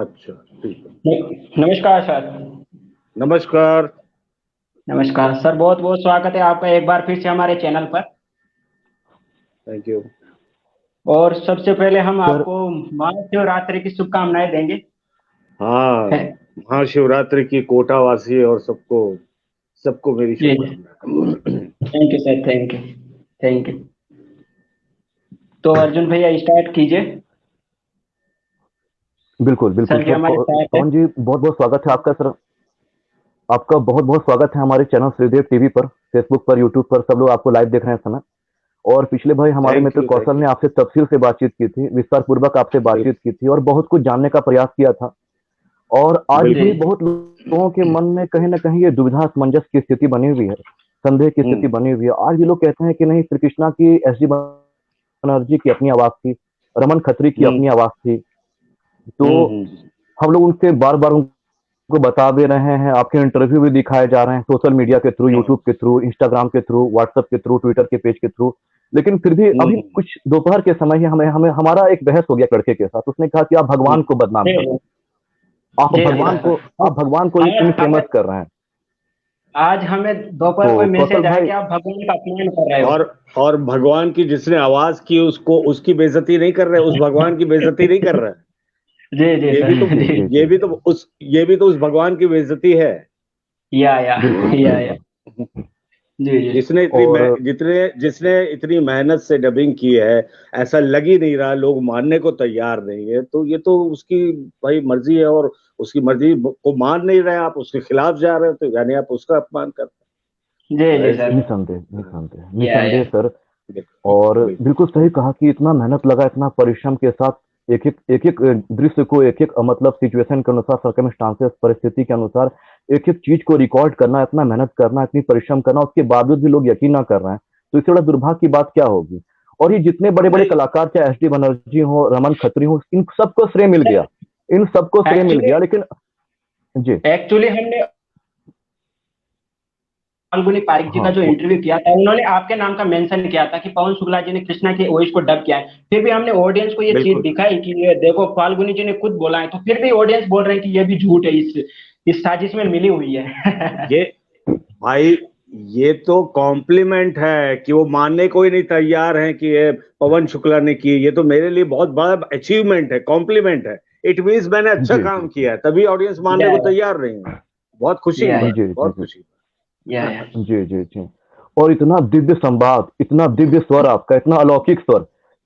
अच्छा, ठीक है। नमस्कार सर। नमस्कार। नमस्कार सर, बहुत बहुत स्वागत है आपका एक बार फिर से हमारे चैनल पर। Thank you. और सबसे पहले हम सर आपको महाशिवरात्रि की शुभकामनाएं देंगे। हाँ, है महाशिवरात्रि की कोटावासी और सबको सबको मेरी जी, शुभकामनाएं। Thank you sir, thank you, thank you. तो अर्जुन भैया स्टार्ट कीजिए। बिल्कुल बिल्कुल सर जी सर, हमारे साथ है। पवन जी बहुत बहुत स्वागत है आपका सर। आपका बहुत बहुत स्वागत है हमारे चैनल श्रीदेव टीवी पर, फेसबुक पर, यूट्यूब पर, सब लोग आपको लाइव देख रहे हैं इस समय। और पिछले भाई हमारे thank Mitra you, Kaushal thank ने यू। आपसे तफसील से बातचीत की थी, विस्तार पूर्वक आपसे बातचीत की थी और बहुत कुछ जानने का प्रयास किया था। और आज जी भी बिल्कुल। बहुत लोगों के मन में कहीं ना कहीं ये दुविधा असमंजस की स्थिति बनी हुई है, संदेह की स्थिति हम्म बनी हुई है। आज भी लोग कहते हैं कि नहीं, श्री कृष्णा की एस डी बनर्जी की अपनी आवाज थी, रमन खत्री की हम्म अपनी आवाज थी। तो हम्म हम्म हम लोग उनसे बार बार उनको बता भी रहे हैं, आपके इंटरव्यू भी दिखाए जा रहे हैं सोशल मीडिया के थ्रू, हम्म यूट्यूब के थ्रू, इंस्टाग्राम के थ्रू, व्हाट्सएप के थ्रू, ट्विटर के पेज के थ्रू। लेकिन फिर भी अभी हम्म कुछ दोपहर के समय ही हमें हमें हमारा एक बहस हो गया लड़के के साथ। उसने कहा कि आप भगवान हम्म को बदनाम जी कर रहे हैं, जी जी सर। आप भगवान को आज हमें इनफेमस कर रहे हैं। आज हमें दोपहर को तो कौशल मैसेज आया भाई, कि आप भगवान का अपमान कर रहे हो। और और भगवान की जिसने आवाज की उसको उसकी बेइज्जती नहीं कर रहे, उस भगवान की बेइज्जती नहीं कर रहे। जी जी ये भी सर तो जी जी। जी ये जी, भी तो उस ये भी तो उस भगवान की बेइज्जती है। या बिल्कुल या बिल्कुल। जी जी। और जिसने इतनी मेहनत से डबिंग की है, ऐसा लग ही नहीं रहा, लोग मानने को तैयार नहीं है, तो ये तो उसकी भाई मर्जी है। और उसकी मर्जी को मान नहीं रहे, आप उसके खिलाफ जा रहे हो, तो यानी आप उसका अपमान करते जी हैं। जी जाहिर सी सर। बात। निसंदेह हाँ, निसंदेह या निसंदेह सर। बिल्कुल और बिल्कुल। बिल्कुल सही कहा कि इतना मेहनत लगा, इतना परिश्रम के साथ एक एक दृश्य को, एक एक मतलब सिचुएशन के अनुसार, सर्कमस्टांसेस, परिस्थिति के अनुसार एक एक चीज को रिकॉर्ड करना, इतना मेहनत करना, इतनी परिश्रम करना, उसके बावजूद भी लोग यकीन ना कर रहे हैं, तो इससे बड़ा दुर्भाग्य की बात क्या होगी। और ये जितने बड़े बड़े नहीं कलाकार, चाहे एस डी बनर्जी हो, रमन खत्री हो, इन सबको श्रेय मिल सर, गया, इन सबको श्रेय मिल एक्चुअली गया, लेकिन जी। एक्चुअली हमने फाल्गुनी पारिक जी का हाँ जो इंटरव्यू किया था, उन्होंने आपके नाम का मेंशन किया था कि पवन शुक्ला जी ने कृष्णा के वॉइस को डब किया है। फिर भी हमने ऑडियंस को ये चीज बिल्कुल दिखाई कि ये देखो फाल्गुनी जी ने खुद बोला है, तो फिर भी ऑडियंस बोल रहे हैं कि ये भी झूठ है, इस साजिश में मिली हुई है। ये भाई, ये तो कॉम्प्लीमेंट है कि वो मानने को ही नहीं तैयार है कि ये पवन शुक्ला ने की। ये तो मेरे लिए बहुत बड़ा अचीवमेंट है, कॉम्प्लीमेंट है। इट मीन्स मैंने अच्छा जी काम जी किया है, तभी ऑडियंस मानने या को तैयार नहीं है। बहुत खुशी की या बात है, जी जी बहुत जी खुशी की या बात या है। जी जी जी। और इतना दिव्य संवाद, इतना दिव्य स्वर आपका, इतना अलौकिक स्वर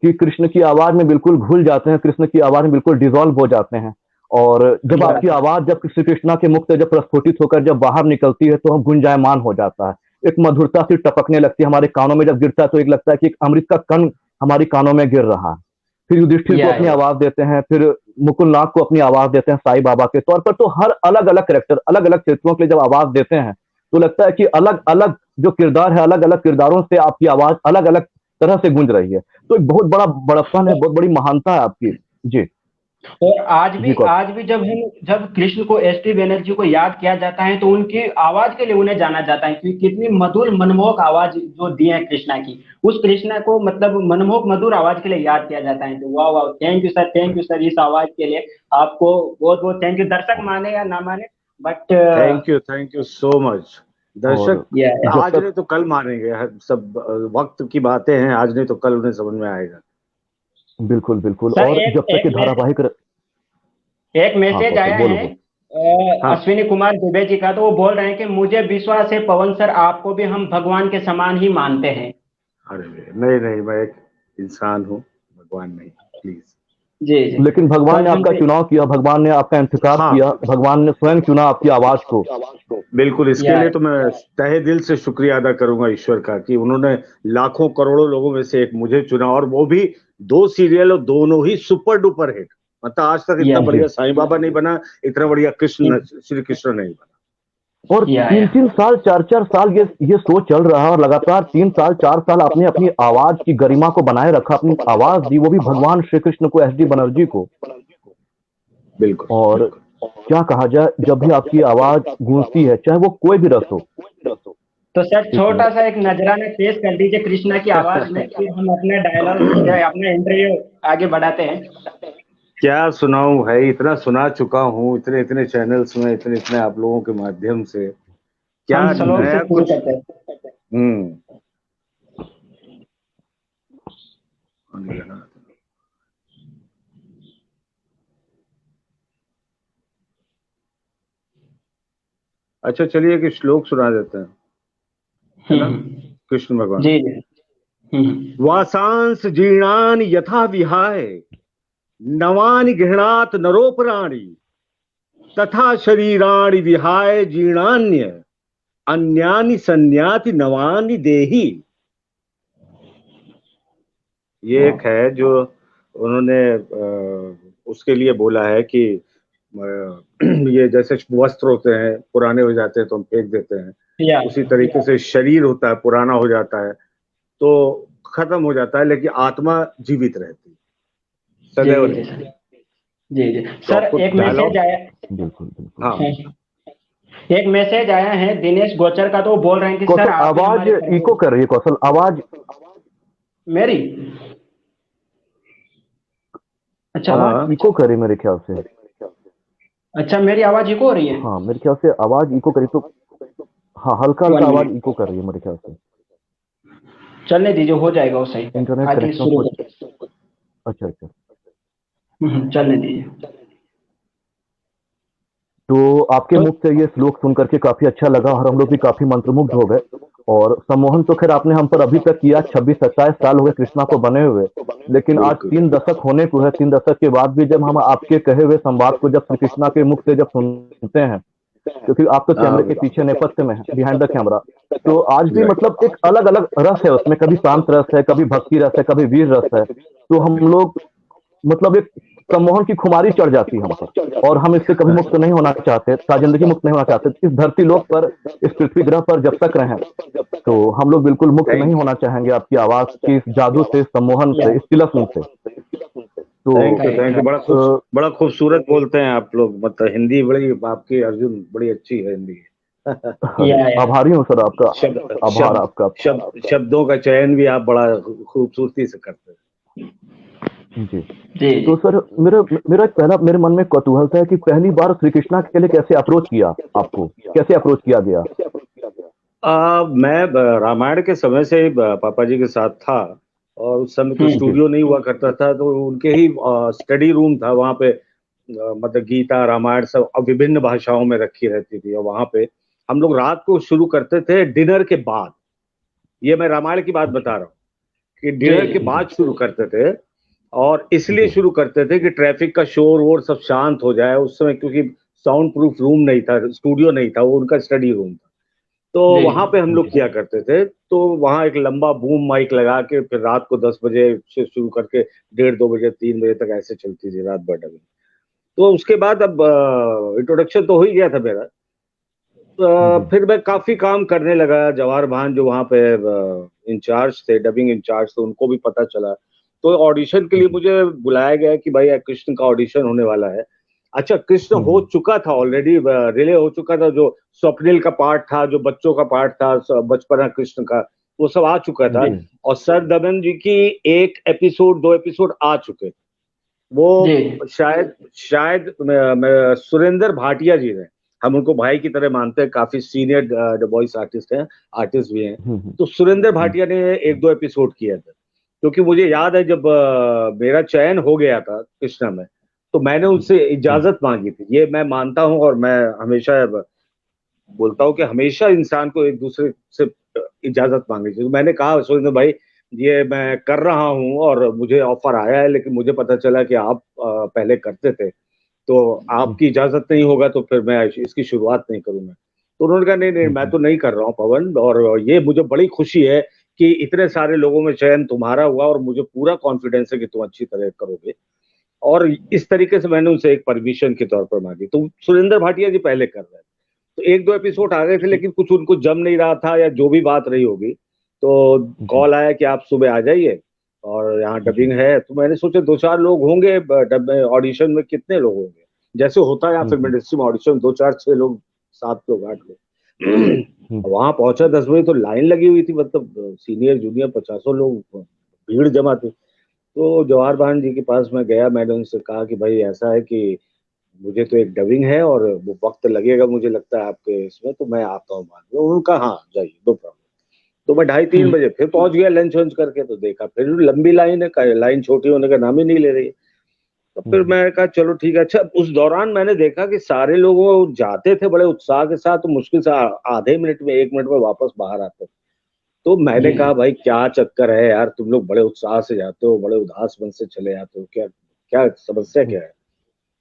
कि कृष्ण की आवाज में बिल्कुल घुल जाते हैं, कृष्ण की आवाज में बिल्कुल डिजॉल्व हो जाते हैं। और जब या आपकी आवाज, जब श्री कृष्णा के मुख से जब प्रस्फुटित होकर जब बाहर निकलती है, तो हम गुंजायमान हो जाता है। एक मधुरता सी टपकने लगती है हमारे कानों में, जब गिरता है तो एक लगता है कि एक अमृत का कण हमारी कानों में गिर रहा है। फिर युधिष्ठिर को अपनी या आवाज देते हैं, फिर मुकुलनाथ को अपनी आवाज देते हैं साईं बाबा के तौर पर। तो हर अलग अलग कैरेक्टर, अलग अलग चरित्रों के लिए जब आवाज देते हैं, तो लगता है कि अलग अलग जो किरदार है, अलग अलग किरदारों से आपकी आवाज अलग अलग तरह से गूंज रही है। तो एक बहुत बड़ा बड़प्पन है, बहुत बड़ी महानता है आपकी। जी और जी कौशल। आज भी जब कृष्ण को एस टी बनर्जी को याद किया जाता है, तो उनकी आवाज के लिए उन्हें जाना जाता है कि कितनी मधुर मनमोहक आवाज जो दी है कृष्णा की। उस कृष्णा को मतलब मनमोहक मधुर आवाज के लिए याद किया जाता है। तो वाह वाह, थैंक यू सर इस आवाज के लिए। आपको बहुत बहुत थैंक यू, दर्शक माने या ना माने, but thank you so much. दर्शक और या जब आज नहीं तक, तो कल मानेंगे। सब वक्त की बातें हैं, आज नहीं तो कल उन्हें समझ में आएगा। बिल्कुल बिल्कुल, सर और एक जब तक एक ये मैसेज धारावाहिक एक हाँ मैसेज कौशल, आया बोलो है बोलो। हाँ। अश्विनी कुमार दुबे जी का। तो वो बोल रहे हैं कि मुझे विश्वास है पवन सर, आपको भी हम भगवान के समान ही मानते हैं। अरे नहीं नहीं, मैं एक इंसान हूँ, भगवान नहीं, प्लीज। जी जी। लेकिन तो भगवान ने अर्जुन आपका भाई, चुनाव किया, भगवान ने आपका इंतखाब हाँ, किया, भगवान ने स्वयं चुना आपकी आवाज को। बिल्कुल। इसके या लिए तो मैं तहे दिल से शुक्रिया अदा करूंगा ईश्वर का कि उन्होंने लाखों करोड़ों लोगों में से एक मुझे चुना, और वो भी दो सीरियल, और दोनों ही सुपर डुपर हिट। मतलब आज तक या इतना जी। बढ़िया साईं बाबा नहीं बना, इतना बढ़िया कृष्ण, श्री कृष्ण नहीं बना। और तीन या तीन साल, चार चार साल ये शो चल रहा है, और लगातार 3 साल 4 साल आपने अपनी आवाज की गरिमा को बनाए रखा, अपनी आवाज दी, वो भी भगवान श्री कृष्ण को, एस डी बनर्जी को। बिल्कुल और बिल्कुल। क्या कहा जाए, जब भी आपकी आवाज गूंजती है, चाहे वो कोई भी रस हो, तो सर एक छोटा सा एक नजराना पेश कर दीजिए कृष्णा की आवाज में, फिर हम अपना डायलॉग अपना इंटरव्यू आगे बढ़ाते हैं। क्या सुनाऊं भाई, इतना सुना चुका हूँ, इतने इतने चैनल्स में, इतने इतने आप लोगों के माध्यम से। क्या हम श्लोक से नया शुरू कुछ। करते हैं। हम्म। अच्छा चलिए एक श्लोक सुना देते हैं, है ना। हम्म। कृष्ण भगवान। जी जी। वासांस जीर्णानि यथा विहाय नवानि गृह्णात नरोपराणि तथा शरीराणि विहाय जीर्णान्य अन्यानि संन्याति नवानि देहि। ये एक है जो उन्होंने उसके लिए बोला है कि ये जैसे वस्त्र होते हैं पुराने हो जाते हैं तो हम फेंक देते हैं, या उसी तरीके से शरीर होता है पुराना हो जाता है तो खत्म हो जाता है, लेकिन आत्मा जीवित रहती है, जी सदैव जी रहती सर। है। जी जी तो सर, आपको एक मैसेज डायलॉग। आया। बिल्कुल बिल्कुल। हाँ। एक मैसेज आया है दिनेश गोचर का, तो वो बोल रहे हैं कि सर कौशल आप भी आवाज हमारे इको कर रही है, कौशल आवाज मेरी। अच्छा। आवाज इको कर रही है मेरे ख्याल से। अच्छा, मेरी आवाज इको हो रही है। हाँ मेरे ख्याल से आवाज इको करी तो, हाँ हल्का हल्का 1 मिनट, आवाज इको कर रही है मेरे ख्याल से। चलने दीजिए, हो जाएगा वो सही। इंटरनेट आई थिंक कनेक्शन शुरू कुछ। करते अच्छा अच्छा। हैं। चलने दीजिए। तो आपके तो मुख से ये श्लोक सुन करके काफी अच्छा लगा और हम लोग भी काफी मंत्रमुग्ध हो गए। और सम्मोहन तो खैर आपने हम पर अभी तक किया, 26-27 साल हो गए कृष्णा को बने हुए। लेकिन आज बिल्कुल। 3 दशक होने को है, 3 दशक के बाद भी जब हम आपके कहे हुए संवाद को जब श्री कृष्णा के मुख से जब सुनते हैं, क्योंकि आप तो हाँ कैमरे के पीछे नेपथ्य में हैं, बिहाइंड द कैमरा, तो आज भी राइट। मतलब एक अलग अलग रस है उसमें, कभी शांत रस है, कभी भक्ति रस है, कभी वीर रस है। तो हम लोग मतलब एक सम्मोहन की खुमारी चढ़ जाती है हम पर, और हम इससे कभी मुक्त नहीं होना चाहते, जिंदगी मुक्त नहीं होना चाहते। इस धरती लोक पर, इस पृथ्वी ग्रह पर जब तक रहें, तो हम लोग बिल्कुल मुक्त नहीं थैंक होना चाहेंगे आपकी आवाज के इस जादू से, सम्मोहन या से, इस तिलस्म से। तो thank you right thank you. Right. बड़ा खूबसूरत बोलते हैं आप लोग, मतलब हिंदी बड़ी आपकी, अर्जुन बड़ी अच्छी है हिंदी। अरे या आभारी हूँ सर आपका, शब्द आभार शब्द आपका। शब्दों का चयन भी आप बड़ा खूबसूरती से करते हैं। जी। जी तो जी। सर मेरा मेरा एक पहला मेरे मन में कौतूहल था कि पहली बार श्री कृष्णा के लिए कैसे अप्रोच किया, आपको कैसे अप्रोच किया गया? मैं रामायण के समय से ही पापा जी के साथ था, और उस समय तो जी। स्टूडियो नहीं हुआ करता था, तो उनके ही स्टडी रूम था वहाँ पे। मतलब गीता रामायण सब अब विभिन्न भाषाओं में रखी रहती थी, और वहाँ पे हम लोग रात को शुरू करते थे डिनर के बाद। ये मैं रामायण की बात अच्छा। बता रहा हूँ कि जी डिनर के जी बाद शुरू करते थे, और इसलिए जी। शुरू करते थे कि ट्रैफिक का शोर वोर सब शांत हो जाए उस समय, क्योंकि साउंड प्रूफ रूम नहीं था, स्टूडियो नहीं था, वो उनका स्टडी रूम था। तो जी। वहां पे हम लोग जी। किया करते थे, तो वहां एक लंबा बूम माइक लगा के फिर रात को 10 बजे से शुरू करके 1:30 2 बजे 3 बजे तक ऐसे चलती थी रात भर डबिंग। तो उसके बाद अब इंट्रोडक्शन तो हो ही गया था मेरा। जी। फिर मैं काफी काम करने लगा, जवाहर भान जो वहाँ पे इंचार्ज थे, डबिंग इंचार्ज थे, उनको भी पता चला। तो ऑडिशन के लिए जी। मुझे बुलाया गया कि भाई कृष्ण का ऑडिशन होने वाला है। अच्छा, कृष्ण हो चुका था ऑलरेडी, रिले हो चुका था, जो स्वप्निल का पार्ट था, जो बच्चों का पार्ट था, बचपना कृष्ण का, वो सब आ चुका था। जी और सर दमन जी की एक एपिसोड 2 एपिसोड आ चुके। जी। वो शायद शायद सुरेंद्र भाटिया जी ने, हम उनको भाई की तरह मानते हैं, काफी सीनियर वॉइस आर्टिस्ट हैं, आर्टिस्ट भी हैं। तो सुरेंद्र भाटिया ने 1 2 एपिसोड किए थे, क्योंकि मुझे याद है जब मेरा चयन हो गया था कृष्णा में, तो मैंने उनसे इजाजत मांगी थी। ये मैं मानता हूँ, और मैं हमेशा बोलता हूँ कि हमेशा इंसान को एक दूसरे से इजाजत मांगनी चाहिए। तो मैंने कहा सुरेंद्र भाई, ये मैं कर रहा हूँ और मुझे ऑफर आया है, लेकिन मुझे पता चला कि आप पहले करते थे, तो आपकी इजाजत नहीं होगा तो फिर मैं इसकी शुरुआत नहीं करूंगा। तो उन्होंने कहा नहीं नहीं, मैं तो नहीं कर रहा हूँ पवन, और ये मुझे बड़ी खुशी है कि इतने सारे लोगों में चयन तुम्हारा हुआ, और मुझे पूरा कॉन्फिडेंस है कि तुम अच्छी तरह करोगे। और इस तरीके से मैंने उनसे एक परमिशन के तौर पर मांगी। तो सुरेंद्र भाटिया जी पहले कर रहे थे, तो 1 2 एपिसोड आ गए थे, लेकिन कुछ उनको जम नहीं रहा था, या जो भी बात रही होगी, तो कॉल आया कि आप सुबह आ जाइए और यहाँ डबिंग है। तो मैंने सोचा 2 4 लोग होंगे, ऑडिशन में कितने लोग होंगे, जैसे होता है यहाँ फिल्म इंडस्ट्री में ऑडिशन, 2 4 6 लोग, 7 लोग 8 लोग। वहां पहुंचा 10 बजे, तो लाइन लगी हुई थी, मतलब सीनियर जूनियर 50 लोग, भीड़ जमा थी। तो जवाहर भान जी के पास मैं गया, मैंने उनसे कहा कि भाई ऐसा है कि मुझे तो एक डबिंग है और वो वक्त लगेगा, मुझे लगता है आपके इसमें, तो मैं आता हूँ बाद में। उन्होंने कहा हाँ जाइए, नो प्रॉब्लम। तो मैं 2:30-3 बजे फिर पहुंच गया लंच वंच करके, तो देखा फिर लंबी लाइन है, लाइन छोटी होने का नाम ही नहीं ले रही है। तो फिर मैं कहा चलो ठीक है। अच्छा, उस दौरान मैंने देखा कि सारे लोग जाते थे बड़े उत्साह के साथ, तो मुश्किल से आधे मिनट में 1 मिनट में वापस बाहर आते थे। तो मैंने कहा भाई क्या चक्कर है यार, तुम लोग बड़े उत्साह से जाते हो, बड़े उदास मन से चले जाते हो, क्या क्या समस्या क्या है?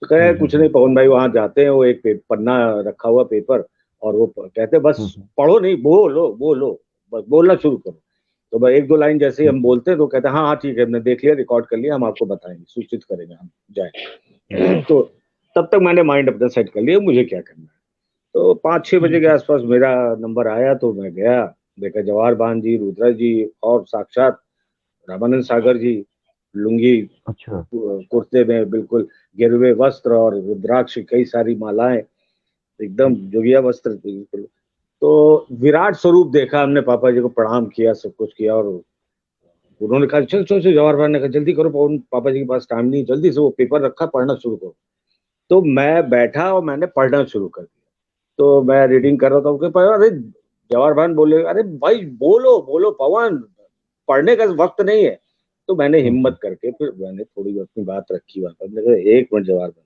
तो कहे कुछ नहीं पवन भाई, वहां जाते हैं, वो एक पन्ना रखा हुआ पेपर, और वो कहते बस पढ़ो नहीं, बोलो बोलो, बस बोलना शुरू करो। तो भाई 1-2 लाइन जैसे ही हम बोलते हैं तो कहते हैं हाँ हाँ ठीक है, हमने देख लिया, रिकॉर्ड कर लिया, हम आपको बताएंगे, सूचित करेंगे, हम जाए। तो तब तक मैंने माइंड अपना सेट कर लिया मुझे क्या करना है। तो 5-6 बजे के आसपास मेरा नंबर आया, तो मैं गया, देखा जवाहर भान जी, रुद्रा जी, और साक्षात रामानंद सागर जी, लुंगी अच्छा। कुर्ते में, बिल्कुल गिरवे वस्त्र और रुद्राक्ष कई सारी मालाएं, एकदम जोगिया वस्त्र बिल्कुल। तो विराट स्वरूप देखा हमने, पापा जी को प्रणाम किया, सब कुछ किया, और उन्होंने कहा चल चल चल, जवाहर भान ने कहा जल्दी करो, पापा जी के पास टाइम नहीं, जल्दी से वो पेपर रखा, पढ़ना शुरू करो। तो मैं बैठा और मैंने पढ़ना शुरू कर दिया। तो मैं रीडिंग कर रहा था, उसके पर अरे जवाहर भान बोले अरे भाई बोलो बोलो पवन, पढ़ने का वक्त नहीं है। तो मैंने हिम्मत करके फिर मैंने थोड़ी अपनी बात रखी वहां पर। मैंने कहा 1 मिनट जवाहर भान,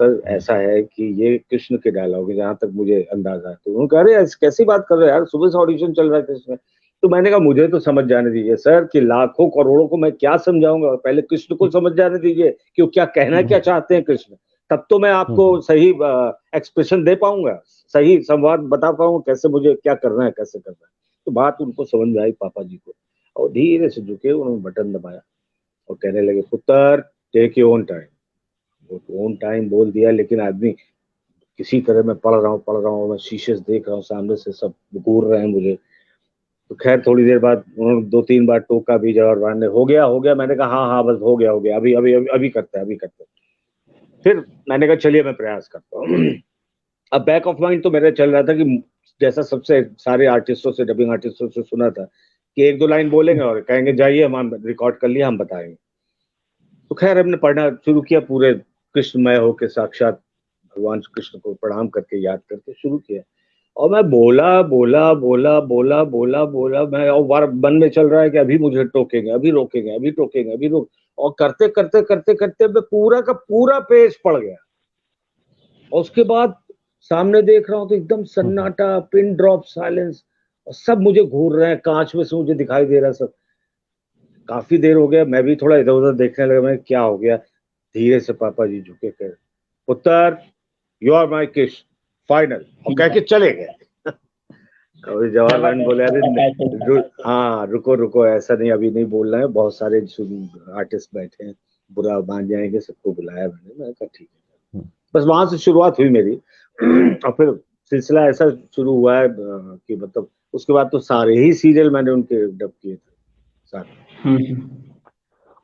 सर ऐसा है कि ये कृष्ण के डायलॉग है जहां तक मुझे अंदाजा है। तो उन्होंने कहा अरे कैसी बात कर रहे हो यार, सुबह से ऑडिशन चल रहा है कृष्ण में। तो मैंने कहा मुझे तो समझ जाने दीजिए सर कि लाखों करोड़ों को मैं क्या समझाऊंगा, पहले कृष्ण को समझ जाने दीजिए कि वो क्या कहना क्या चाहते हैं कृष्ण, तब तो मैं आपको सही एक्सप्रेशन दे पाऊंगा, सही संवाद बता पाऊंगा, कैसे मुझे क्या करना है, कैसे करना है। तो बात उनको समझ में आई पापा जी को, और धीरे से झुके, उन्होंने बटन दबाया और कहने लगे पुत्र टेक योर ओन टाइम। वो ओन टाइम बोल दिया, लेकिन आदमी किसी तरह मैं पढ़ रहा हूँ, मैं शीशे से देख रहा हूँ, सामने से सब घूर रहे हैं मुझे। तो खैर थोड़ी देर बाद उन्होंने 2-3 बार टोका भी, जवाहर भान ने, हो गया हो गया। मैंने कहा हाँ हाँ बस हो गया, अभी अभी अभी, अभी करते हैं, अभी करते हैं। फिर मैंने कहा चलिए मैं प्रयास करता हूँ। अब बैक ऑफ माइंड तो मेरा चल रहा था कि जैसा सबसे सारे आर्टिस्टों से, डबिंग आर्टिस्टों से सुना था कि 1-2 लाइन बोलेंगे और कहेंगे जाइए हम रिकॉर्ड कर लिया, हम बताएंगे। तो खैर हमने पढ़ना शुरू किया, पूरे कृष्णमय होके, साक्षात भगवान कृष्ण को प्रणाम करके, याद करके शुरू किया। और मैं बोला बोला बोला बोला बोला बोला, मैं और बार मन में चल रहा है कि अभी मुझे टोकेंगे, अभी रोकेंगे, अभी टोकेंगे, अभी रोक, और करते करते करते करते मैं पूरा का पूरा पेज पढ़ गया। और उसके बाद सामने देख रहा हूँ तो एकदम सन्नाटा, पिन ड्रॉप साइलेंस, और सब मुझे घूर रहे हैं, कांच में से मुझे दिखाई दे रहा है सब। काफी देर हो गया, मैं भी थोड़ा इधर उधर देखने लगा, मैं क्या हो गया। धीरे से पापा जी झुके कर, पुत्र यू आर माई किश फाइनल, और कह के चले गए। और जवाहर भान बोले अरे हाँ रुको रुको, ऐसा नहीं, अभी नहीं बोलना है, बहुत सारे आर्टिस्ट बैठे हैं, बुरा मान जाएंगे, सबको बुलाया मैंने कहा ठीक है। बस वहां से शुरुआत हुई मेरी। और फिर सिलसिला ऐसा शुरू हुआ है कि मतलब उसके बाद तो सारे ही सीरियल मैंने उनके डब किए थे सारे।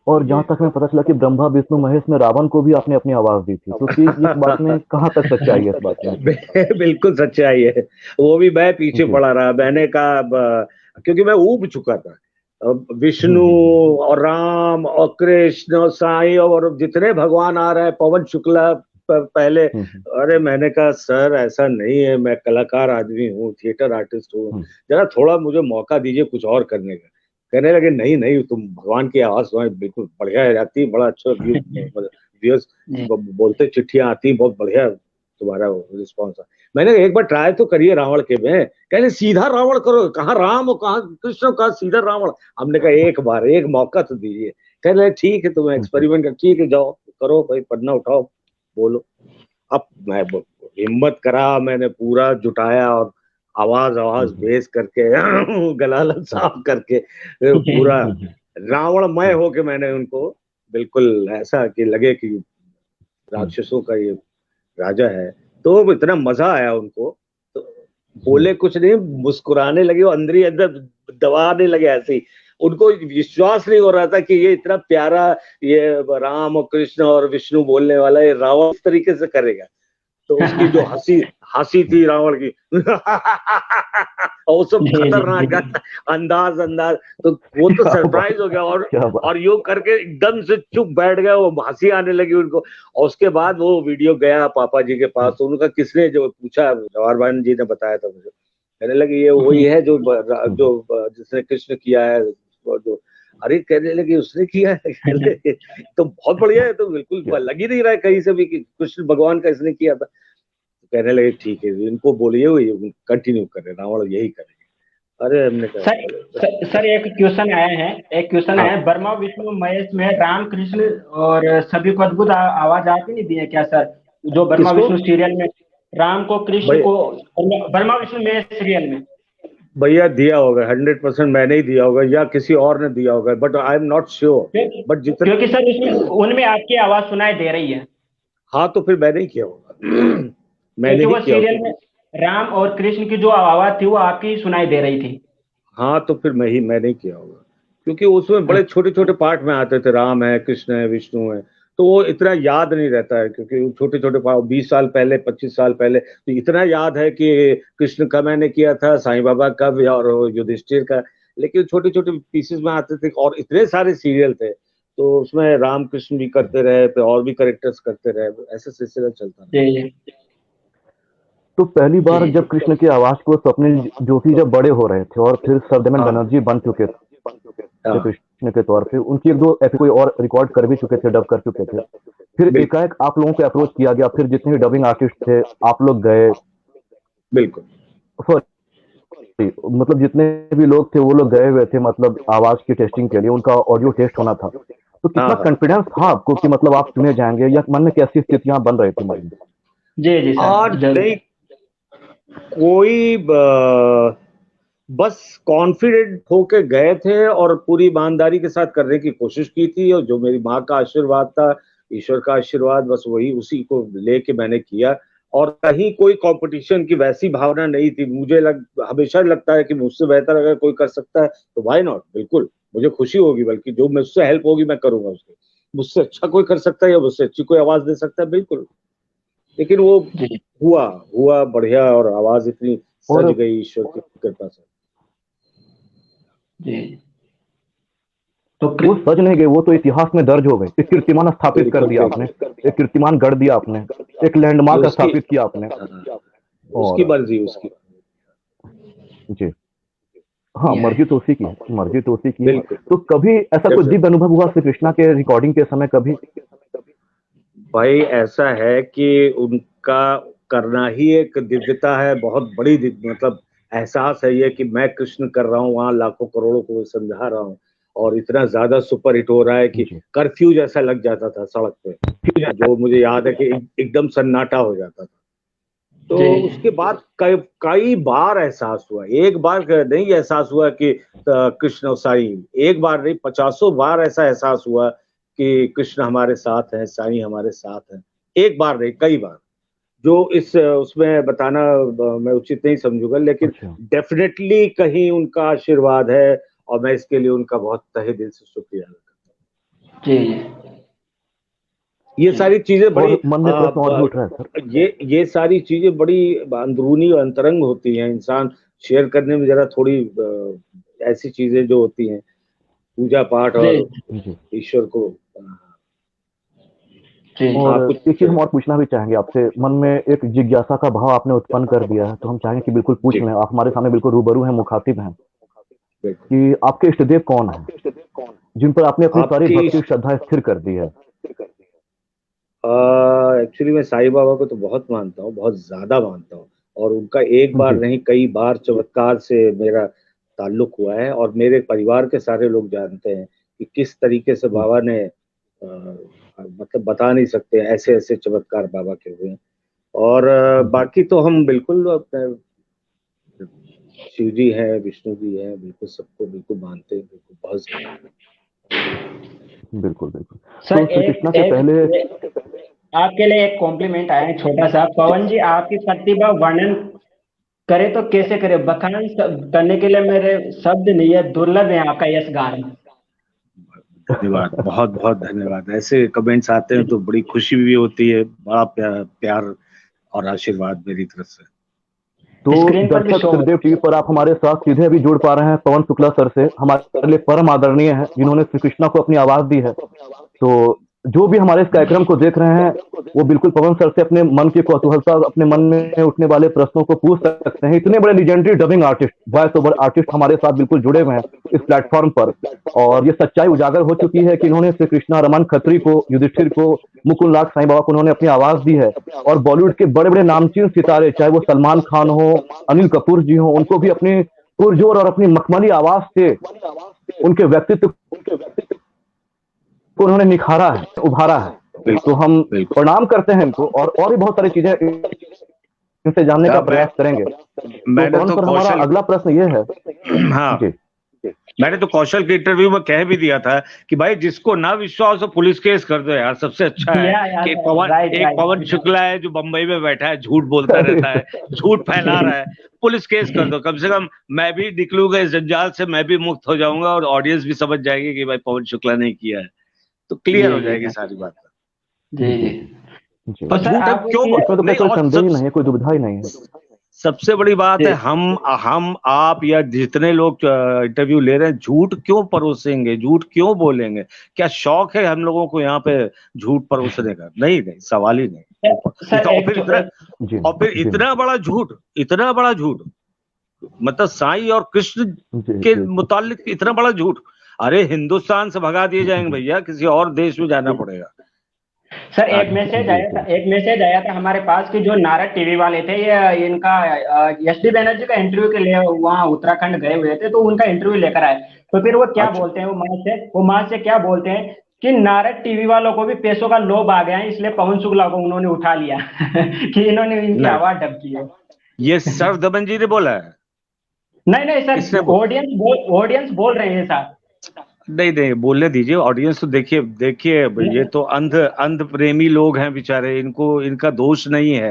और जहां तक मैं पता चला कि ब्रह्मा विष्णु महेश में रावण को भी आपने अपनी आवाज दी थी, तो इस बात में कहाँ तक सच्चाई है इस बात में? बिल्कुल सच्चाई है, वो भी मैं पीछे पड़ा रहा। मैंने कहा क्योंकि मैं ऊब चुका था, विष्णु और राम और कृष्ण और साईं और जितने भगवान आ रहे हैं, पवन शुक्ला पहले। अरे मैंने कहा सर ऐसा नहीं है, मैं कलाकार आदमी हूँ, थिएटर आर्टिस्ट हूँ, जरा थोड़ा मुझे मौका दीजिए कुछ और करने का। कहने लगे नहीं नहीं, तुम भगवान की आवाज सुनाई बिल्कुल बढ़िया है, जाती है, बड़ा अच्छा व्यूअर्स बोलते, चिट्ठियां आती, बहुत बढ़िया तुम्हारा रिस्पॉन्स है। मैंने एक बार ट्राई तो करिए रावण के में। कहने सीधा रावण करो, कहाँ राम और कहाँ कृष्ण, कहाँ सीधा रावण। हमने कहा एक बार एक मौका तो दीजिए। कहने ठीक है तुम एक्सपेरिमेंट कर, ठीक है जाओ करो भाई, पढ़ना उठाओ बोलो। अब मैं हिम्मत करा, मैंने पूरा जुटाया और आवाज बेस करके गला साफ करके पूरा रावणमय होके मैंने उनको बिल्कुल ऐसा कि लगे कि राक्षसों का ये राजा है। तो इतना मजा आया उनको, तो बोले कुछ नहीं, मुस्कुराने लगे, वो अंदर ही अंदर दबाने लगे ऐसे ही। उनको विश्वास नहीं हो रहा था कि ये इतना प्यारा, ये राम और कृष्ण और विष्णु बोलने वाला ये रावण इस तरीके से करेगा। तो उसकी जो हंसी हंसी थी रावण की और वो सब जी, जी, खतरनाक जी। अंदाज अंदाज, तो वो तो क्या सरप्राइज हो बात, गया, क्या बात। और यूं करके एकदम से चुप बैठ गए, वो हंसी आने लगी उनको। और उसके बाद वो वीडियो गया पापा जी के पास, तो उनका किसने जो पूछा, जवाहर भाई जी ने बताया था मुझे, कहने लगे ये वही है जो जिसने कृष्ण किया है, और जो, अरे कहने लगे उसने किया है, कहने लगे, तो बहुत बढ़िया है, तो बिल्कुल लग ही नहीं रहा है कहीं से भी कि कृष्ण भगवान का इसने किया था। तो कहने लगे ठीक है, इनको बोलिए वो कंटिन्यू करें, रावण यही करेंगे। अरे हमने कहा सर, चलो। सर एक क्वेश्चन आया है, एक क्वेश्चन आया हाँ, है, ब्रह्मा विष्णु महेश में राम कृष्ण और सभी को अद्भुत आवाज आती नहीं दी है क्या सर? जो ब्रह्मा किसको? विष्णु सीरियल में राम को कृष्ण भैया, को, ब्रह्मा विष्णु महेश सीरियल में। भैया दिया होगा 100%, मैंने ही दिया होगा या किसी और ने दिया होगा, but I am not sure. But जितना, क्योंकि सर उसमें उनमें आपकी आवाज सुनाई दे रही है, हाँ तो फिर मैंने ही किया होगा। मैंने क्योंकि ही वो किया सीरियल होगा। में राम और कृष्ण की जो आवाज थी वो आपकी ही सुनाई दे रही थी। हाँ तो फिर मैंने ही किया होगा, क्योंकि उसमें बड़े छोटे छोटे पार्ट में आते थे, राम है, कृष्ण है, विष्णु है, तो वो इतना याद नहीं रहता है, क्योंकि छोटे छोटे पार्ट 20 साल पहले, 25 साल पहले, तो इतना याद है कि कृष्ण का मैंने किया था, साईं बाबा का भी और युधिष्ठिर का, लेकिन छोटे छोटे पीसेस में आते थे, और इतने सारे सीरियल थे, तो उसमें राम कृष्ण भी करते रहे, फिर और भी करेक्टर्स करते रहे, ऐसे सिलसिला चलता रहा। जी, तो पहली जी, बार जब कृष्ण की आवाज को स्वप्निल जोशी जब बड़े हो रहे थे और फिर सरदमन हाँ, बनर्जी बन चुके थे हाँ, कृष्ण के तौर पे, उनकी एक दो एपिसोड कोई और रिकॉर्ड कर भी चुके थे, डब कर चुके थे, फिर बिल्कुल, एकाएक आप लोगों को अप्रोच किया गया, फिर जितने भी डबिंग आर्टिस्ट थे आप लोग गए, बिल्कुल। सॉरी मतलब जितने भी लोग थे वो लोग गए हुए थे, मतलब आवाज की टेस्टिंग के लिए, उनका ऑडियो टेस्ट होना था, तो हाँ, कितना हाँ। कॉन्फिडेंस था आपको कि मतलब आप चुने जाएंगे, या मन में कैसी स्थितियां बन रही थी मन में? जी, जी सर, और जरूर। नहीं, कोई बस कॉन्फिडेंट होके गए थे और पूरी ईमानदारी के साथ करने की कोशिश की थी, और जो मेरी माँ का आशीर्वाद था, ईश्वर का आशीर्वाद, बस वही उसी को लेके मैंने किया। और कहीं कोई कंपटीशन की वैसी भावना नहीं थी, हमेशा लगता है कि मुझसे बेहतर अगर कोई कर सकता है तो व्हाई नॉट, बिल्कुल मुझे खुशी होगी, बल्कि जो मुझसे हेल्प होगी मैं करूंगा उसकी। मुझसे अच्छा कोई कर सकता है या मुझसे अच्छी कोई आवाज दे सकता है, बिल्कुल। लेकिन वो जी, हुआ हुआ बढ़िया, और आवाज इतनी सज और गई ईश्वर की कृपा से। जी। तो वो सच नहीं गए, वो तो इतिहास में दर्ज हो गए, एक कीर्तिमान स्थापित कर बिल्कुल दिया आपने, बिल्कुल, एक कीर्तिमान गढ़ दिया आपने, एक ये लैंडमार्क उसकी, स्थापित किया आपने। हाँ, उसकी और मर्जी, उसकी। जी, हाँ, ये मर्जी है। तो उसी की है, मर्जी तो उसी की है। बिल्कुल। तो कभी ऐसा कोई डेफिनेट दिव्य अनुभव हुआ श्री कृष्णा के रिकॉर्डिंग के समय कभी? भाई, ऐसा है कि उनका करना ही एक दिव्यता है, बहुत बड़ी मतलब एहसास है ये कि मैं कृष्ण कर रहा हूँ, वहां लाखों करोड़ों को समझा रहा हूँ, और इतना ज्यादा सुपर हिट हो रहा है कि जी, कर्फ्यू जैसा लग जाता था सड़क पे, जो मुझे याद है कि एकदम सन्नाटा हो जाता था। तो जी, उसके बाद कई कई बार एहसास हुआ, एक बार नहीं एहसास हुआ कि कृष्ण और साईं, एक बार नहीं, 50 बार ऐसा एहसास हुआ कि कृष्ण हमारे साथ है, साईं हमारे साथ है। एक बार नहीं, कई बार, जो इस उसमें बताना मैं उचित नहीं समझूंगा, लेकिन अच्छा। डेफिनेटली कहीं उनका आशीर्वाद है, और मैं इसके लिए उनका बहुत तहे दिल से शुक्रिया अदा करता जी, हूँ। ये सारी चीजें बड़ी और मन में प्रश्न और भी उठ रहा है सर। ये सारी चीजें बड़ी अंदरूनी और अंतरंग होती हैं, इंसान शेयर करने में जरा थोड़ी ऐसी चीजें जो होती हैं, पूजा पाठ जी, और जी, ईश्वर को जी, और हाँ कुछ। एक चीज हम और पूछना भी चाहेंगे आपसे, मन में एक जिज्ञासा का भाव आपने उत्पन्न कर दिया है, तो हम चाहेंगे कि बिल्कुल पूछ जी, लें, आप हमारे सामने बिल्कुल रूबरू हैं, मुखातिब हैं, बिल्कुल। कि आपके इष्टदेव कौन है जिन पर आपने अपनी सारी आपकी भक्ति श्रद्धा स्थिर कर दी है? एक्चुअली मैं साईं बाबा को तो बहुत मानता हूँ, बहुत ज्यादा मानता हूँ, और उनका एक बार जी, नहीं कई बार चमत्कार से मेरा ताल्लुक हुआ है, और मेरे परिवार के सारे लोग जानते हैं कि किस तरीके से जी, बाबा ने मतलब बता नहीं सकते, ऐसे ऐसे चमत्कार बाबा के हुए हैं। और जी, बाकी तो हम बिल्कुल अपने शिव जी हैं, विष्णु जी हैं, बिल्कुल सबको बिल्कुल मानते हैं, बिल्कुल बहुत ज्यादा। बिल्कुल, बिल्कुल। सर तो श्री कृष्णा एक से एक पहले आपके लिए एक कॉम्प्लीमेंट आया है छोटा सा, पवन जी आपकी प्रतिभा वर्णन करे तो कैसे करे, बखान करने के लिए मेरे शब्द नहीं है, दुर्लभ है आपका यश गान। धन्यवाद, बहुत बहुत धन्यवाद। ऐसे कमेंट्स आते हैं तो बड़ी खुशी भी होती है, बड़ा प्यार और आशीर्वाद मेरी तरफ से। तो स्क्रीन पर भी दर्शक शो त्रिदेव टीवी पर आप हमारे साथ सीधे अभी जुड़ पा रहे हैं पवन शुक्ला सर से, हमारे लिए परम आदरणीय है, जिन्होंने श्री कृष्णा को अपनी आवाज दी है। तो जो भी हमारे इस कार्यक्रम को देख रहे हैं वो बिल्कुल पवन सर से अपने मन की कौतूहलता, अपने मन में उठने वाले प्रश्नों को पूछ सकते हैं। इतने बड़े legendary dubbing artist, voice over artist हमारे साथ बिल्कुल जुड़े हुए हैं इस प्लेटफॉर्म पर, और ये सच्चाई उजागर हो चुकी है कि इन्होंने श्री कृष्णा, रमन खत्री को, युधिष्ठिर को, मुकुल नाग साईं बाबा को उन्होंने अपनी आवाज दी है। और बॉलीवुड के बड़े बड़े नामचीन सितारे, चाहे वो सलमान खान हो, अनिल कपूर जी हो, उनको भी अपनी पुरजोर और अपनी मखमली आवाज से उनके व्यक्तित्व को उन्होंने निखारा है, उभारा है। तो हम प्रणाम करते हैं इनको, और भी बहुत सारी चीजें इनसे जानने का प्रयास करेंगे। मैंने तो हमारा अगला प्रश्न ये है। हाँ जी, मैंने तो कौशल के इंटरव्यू में कह भी दिया था कि भाई जिसको ना विश्वास हो पुलिस केस कर दो यार, सबसे अच्छा है कि पवन शुक्ला है जो बंबई में बैठा है, झूठ बोलता रहता है, झूठ फैला रहा है, पुलिस केस कर दो, कम से कम मैं भी निकलूंगा इस जंजाल से, मैं भी मुक्त हो जाऊंगा और ऑडियंस भी समझ जाएगी कि भाई पवन शुक्ला ने किया है, तो क्लियर हो जाएगी सारी बात। तो सर आप क्यों, कोई संदेह ही नहीं है, कोई दुविधा ही नहीं है। सबसे बड़ी बात है, हम आप या जितने लोग इंटरव्यू ले रहे हैं, झूठ क्यों परोसेंगे, झूठ क्यों बोलेंगे? क्या शौक है हम लोगों को यहाँ पे झूठ परोसने का? नहीं, सवाल ही नहीं। और फिर इतना बड़ा झूठ, मतलब साईं और कृष्ण के मुतालिक इतना बड़ा झूठ, अरे हिंदुस्तान से भगा दिए जाएंगे भैया, किसी और देश में जाना पड़ेगा। सर एक मैसेज आया था हमारे पास कि जो नारद टीवी वाले थे, ये इनका एसडी बनर्जी का इंटरव्यू के लिए वहाँ उत्तराखंड गए हुए थे, तो उनका इंटरव्यू लेकर आए। तो फिर वो क्या बोलते हैं, वो माँ से क्या बोलते हैं कि नारद टीवी वालों को भी पैसों का लोभ आ गया है, इसलिए पवन शुक्ला को उन्होंने उठा लिया कि इन्होंने इनकी आवाज डब की है। ये सर दमन जी ने बोला है? नहीं सर, ऑडियंस बोल रहे हैं सर। नहीं, बोलने दीजिए, ऑडियंस तो देखिए ये तो अंध प्रेमी लोग हैं बेचारे, इनका दोष नहीं है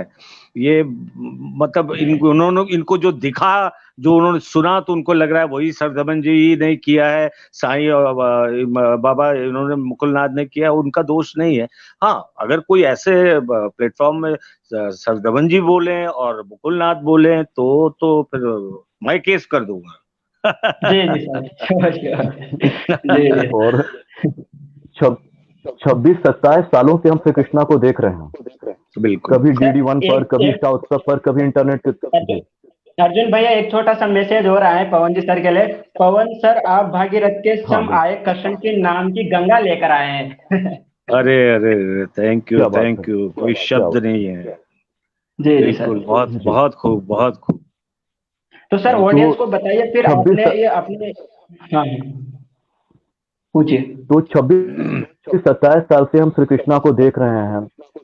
ये, मतलब इनको जो दिखा, जो उन्होंने सुना, तो उनको लग रहा है वही सरदमन जी ने किया है, साईं और बाबा इन्होंने, मुकुलनाथ ने किया, उनका दोष नहीं है। हाँ, अगर कोई ऐसे प्लेटफॉर्म में सरदमन जी बोले और मुकुलनाथ बोले तो फिर मैं केस कर दूंगा। जी और 26-27 सालों से हम श्री कृष्णा को देख रहे हैं, बिल्कुल, कभी DD1 पर, कभी स्टार उत्सव पर, कभी इंटरनेट के। अर्जुन भैया एक छोटा सा मैसेज हो रहा है पवन जी सर के लिए। पवन सर, आप भागीरथ के सम आए कृष्ण के नाम की गंगा लेकर आए हैं। अरे थैंक यू, कोई शब्द नहीं है। जी सर, बहुत खूब। तो सर ऑडियंस को बताइए फिर अपने पूछिए। तो 26-27 साल से हम श्री कृष्णा को देख रहे हैं,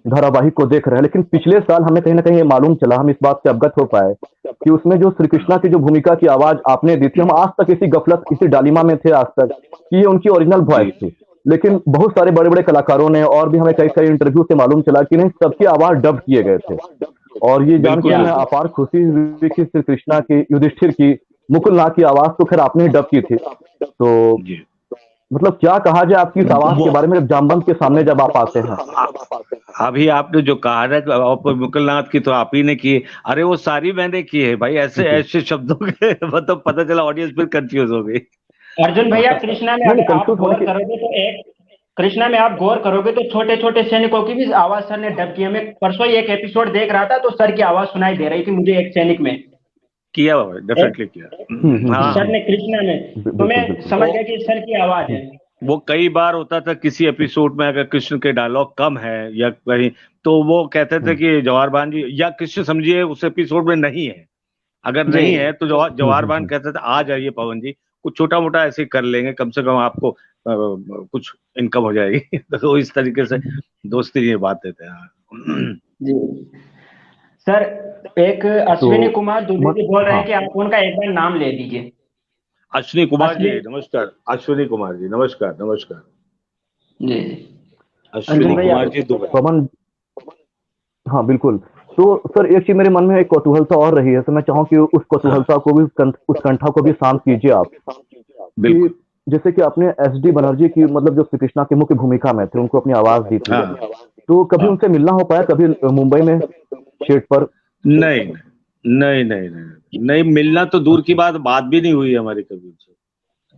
धारावाहिक को देख रहे हैं, लेकिन पिछले साल हमें कहीं ना कहीं ये मालूम चला, हम इस बात से अवगत हो पाए कि उसमें जो श्री कृष्णा की जो भूमिका की आवाज आपने दी थी, हम आज तक इसी गफलत, इसी डालिमा में थे आज तक कि ये उनकी ओरिजिनल वॉइस थी। लेकिन बहुत सारे बड़े बड़े कलाकारों ने, और भी हमें कई इंटरव्यू से मालूम चला कि नहीं, सबकी आवाज डब किए गए थे। और ये जानकर हमें अपार खुशी हुई कि श्री कृष्णा की, युधिष्ठिर की, मुकुलनाथ की आवाज तो खैर आपने ही डब की थी। तो मतलब क्या कहा जाए आपकी इस आवाज के बारे में, जामबंद के सामने जब आप आते हैं? अभी आपने जो कहा ना मुकुलनाथ की, तो आप ही ने की, अरे वो सारी मैंने की है भाई, ऐसे शब्दों के मतलब पता चला ऑडियंस फिर कंफ्यूज हो गई। अर्जुन भैया, कृष्णा में आप गौर करोगे तो छोटे छोटे सैनिकों की भी आवाज सर ने डब की। मैं परसों ही एक एपिसोड देख रहा था, तो सर की आवाज सुनाई दे रही थी मुझे एक सैनिक में। किया डेफिनेटली किया सर ने कृष्णा में, तो मैं समझ गया कि सर की आवाज है। वो कई बार होता था किसी एपिसोड में, अगर कृष्ण के डायलॉग कम है या कहीं, तो वो कहते थे कि जवाहर भान जी, या कृष्ण समझिए उस एपिसोड में नहीं है, अगर नहीं है तो जवाहर भान कहते थे आ जाइए पवन जी, कुछ छोटा मोटा ऐसे कर लेंगे, कम से कम आपको कुछ इनकम हो जाएगी। तो इस तरीके से दोस्ती ये बातें थे। जी सर, एक अश्विनी कुमार दूबे बोल रहे हैं कि आप उनका एक बार नाम ले दीजिए। अश्विनी कुमार जी नमस्कार। अश्विनी कुमार जी नमस्कार। जी अश्विनी कुमार जी दुबे। पवन, हाँ बिल्कुल। तो सर एक चीज मेरे मन में एक कौतूहलता और रही है, तो मैं चाहूँ कि उस कौतूहलता को भी, उस कंठा को भी शांत कीजिए आप। बिल्कुल। जैसे कि आपने SD बनर्जी की, मतलब जो श्री कृष्णा की मुख्य भूमिका में थे, उनको अपनी आवाज दी थी, तो कभी उनसे मिलना हो पाया, कभी मुंबई में सेट पर? नहीं, नहीं नहीं नहीं नहीं, मिलना तो दूर की बात भी नहीं हुई हमारी कभी उनसे,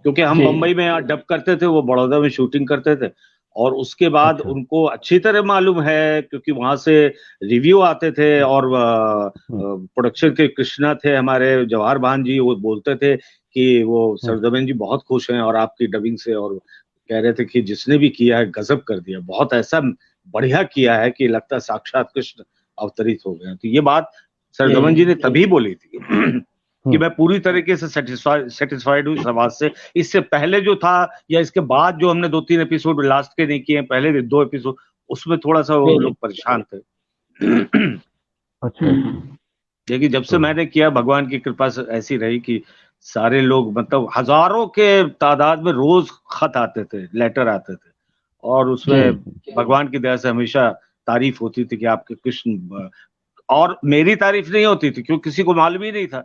क्योंकि हम जी बम्बई में डब करते थे, वो बड़ौदा में शूटिंग करते थे। और उसके बाद अच्छा। उनको अच्छी तरह मालूम है, क्योंकि वहां से रिव्यू आते थे। और हम्म, प्रोडक्शन के कृष्णा थे हमारे, जवाहर भान जी, वो बोलते थे कि वो हम्म, सरदमन जी बहुत खुश हैं और आपकी डबिंग से, और कह रहे थे कि जिसने भी किया है गजब कर दिया, बहुत ऐसा बढ़िया किया है कि लगता है साक्षात कृष्ण अवतरित हो गए। तो ये बात सरदमन जी जी ने तभी बोली थी कि हम्म। मैं पूरी तरीके से सेटिस्फाइड हूँ इस आवाज से। इससे पहले जो था या इसके बाद जो हमने 2-3 एपिसोड लास्ट के नहीं किए, पहले 2 एपिसोड, उसमें थोड़ा सा वो जी जी। लोग परेशान थे। अच्छा अच्छा। देखिए जब से तो मैंने किया, भगवान की कृपा से ऐसी रही कि सारे लोग, मतलब हजारों के तादाद में रोज खत आते थे, लेटर आते थे, और जी उसमें भगवान की दया से हमेशा तारीफ होती थी कि आपके कृष्ण। और मेरी तारीफ नहीं होती थी क्योंकि किसी को मालूम ही नहीं था।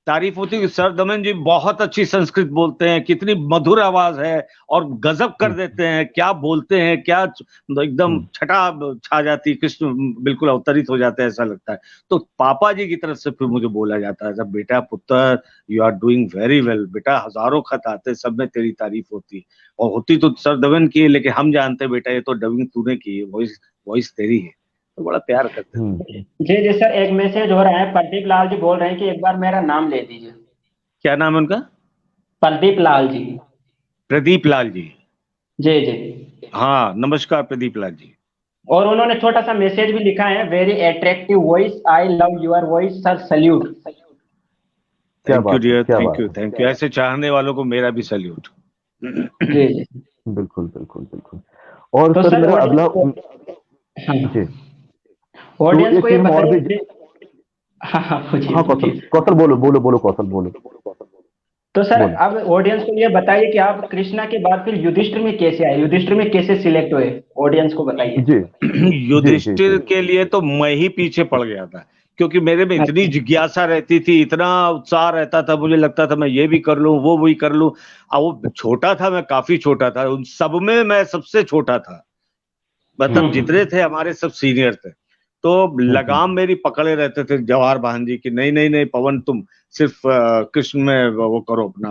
तारीफ होती कि सर दमन जी बहुत अच्छी संस्कृत बोलते हैं, कितनी मधुर आवाज है, और गजब कर हम्म, देते हैं, क्या बोलते हैं, क्या एकदम हम्म, छटा छा जाती, कृष्ण बिल्कुल अवतरित हो जाते हैं, ऐसा लगता है। तो पापा जी की तरफ से फिर मुझे बोला जाता है, जब बेटा पुत्र you are doing very well बेटा, हजारों खत आते, सब में तेरी तारीफ होती, और होती तो सर दमन की है, लेकिन हम जानते बेटा ये तो डबिंग तूने की है, वॉइस वॉइस तेरी है। तो बड़ा प्यार करते थे। हम्म। जी जी सर, एक मैसेज हो रहा है, प्रदीप लाल जी बोल रहे हैं कि एक बार मेरा नाम ले दीजिए। क्या नाम है उनका? प्रदीप लाल जी। प्रदीप लाल जी। जी जी। हाँ, नमस्कार प्रदीप लाल जी। और उन्होंने छोटा सा मैसेज भी लिखा है, very attractive voice, I love your voice sir, salute. क्या थैंक यू बात है, डियर, क्या थैंक बात यू है। थैंक यू, ऐसे चाहने वालों को मेरा भी सल्यूट। जी जी। बिल्कुल बिल्कुल बिल्कुल। और तो सर सर मेरा ऑडियंस अगला को, हाँ, जी, तो ऑडियंस एक को ये चीज हम और भी। बताइए। हाँ हाँ, पूछिए हाँ कौशल, पूछिए। कौशल बोलो बोलो बोलो, कौशल बोलो तो सर बोलो। अब ऑडियंस को ये बताइए कि आप कृष्णा के बाद फिर युधिष्ठिर में कैसे आए, युधिष्ठिर में कैसे सिलेक्ट हुए, ऑडियंस को बताइए। जी जी जी युधिष्ठिर जी। के लिए तो मैं ही पीछे पड़ गया था, क्योंकि मेरे में इतनी अच्छा। जिज्ञासा रहती थी, इतना उत्साह रहता था, मुझे लगता था मैं ये भी कर लूं, वो भी कर लूं। अब वो छोटा था, मैं काफी छोटा था, उन सब में मैं सबसे छोटा था, मतलब जितने हम्म। थे हमारे सब सीनियर थे। तो लगाम मेरी पकड़े रहते थे जवाहर बहन जी की, नहीं नहीं नहीं पवन, तुम सिर्फ कृष्ण में वो करो अपना,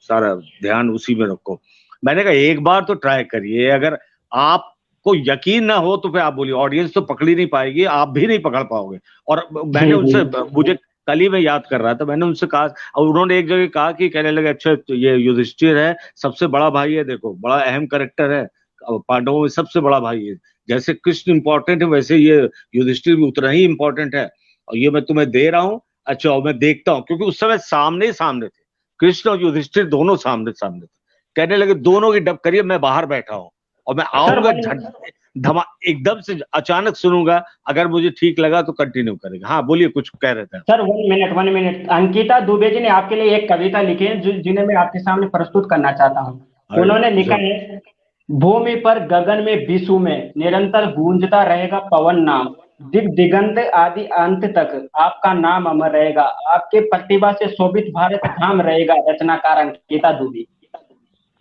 सारा ध्यान उसी में रखो। मैंने कहा एक बार तो ट्राई करिए, अगर आपको यकीन ना हो तो फिर आप बोलिए, ऑडियंस तो पकड़ ही नहीं पाएगी, आप भी नहीं पकड़ पाओगे। और मैंने जी जी। उनसे, मुझे कल ही मैं याद कर रहा था, मैंने उनसे कहा, और उन्होंने एक जगह कहा कि कहने लगे अच्छा तो ये युधिष्ठिर है, सबसे बड़ा भाई है, देखो बड़ा अहम करेक्टर है, पांडवों में सबसे बड़ा भाई है, जैसे कृष्ण इंपॉर्टेंट है वैसे ये युधिष्ठिर भी उतना ही इंपॉर्टेंट है, और ये मैं तुम्हें दे रहा हूँ। अच्छा, और मैं देखता हूँ, क्योंकि उस समय सामने ही सामने थे, कृष्ण और युधिष्ठिर दोनों सामने सामने थे। कहने लगे दोनों की डब करिए, मैं बाहर बैठा हूँ, और मैं सर आऊंगा वन झट धमा एकदम से अचानक सुनूंगा, अगर मुझे ठीक लगा तो कंटिन्यू करेगा। हाँ बोलिए, कुछ कह रहे थे आप। Sir 1 minute 1 minute, Ankita Dubey ji ने आपके लिए एक कविता लिखी है, जिन्हें मैं आपके सामने प्रस्तुत करना चाहता हूँ। अरे उन्होंने लिखा जरूर। है, भूमि पर गगन में विषु में निरंतर गूंजता रहेगा पवन नाम, दिग दिगंत आदि अंत तक आपका नाम अमर रहेगा, आपके प्रतिभा से शोभित भारत धाम रहेगा, रचनाकार अंकिता दुबे।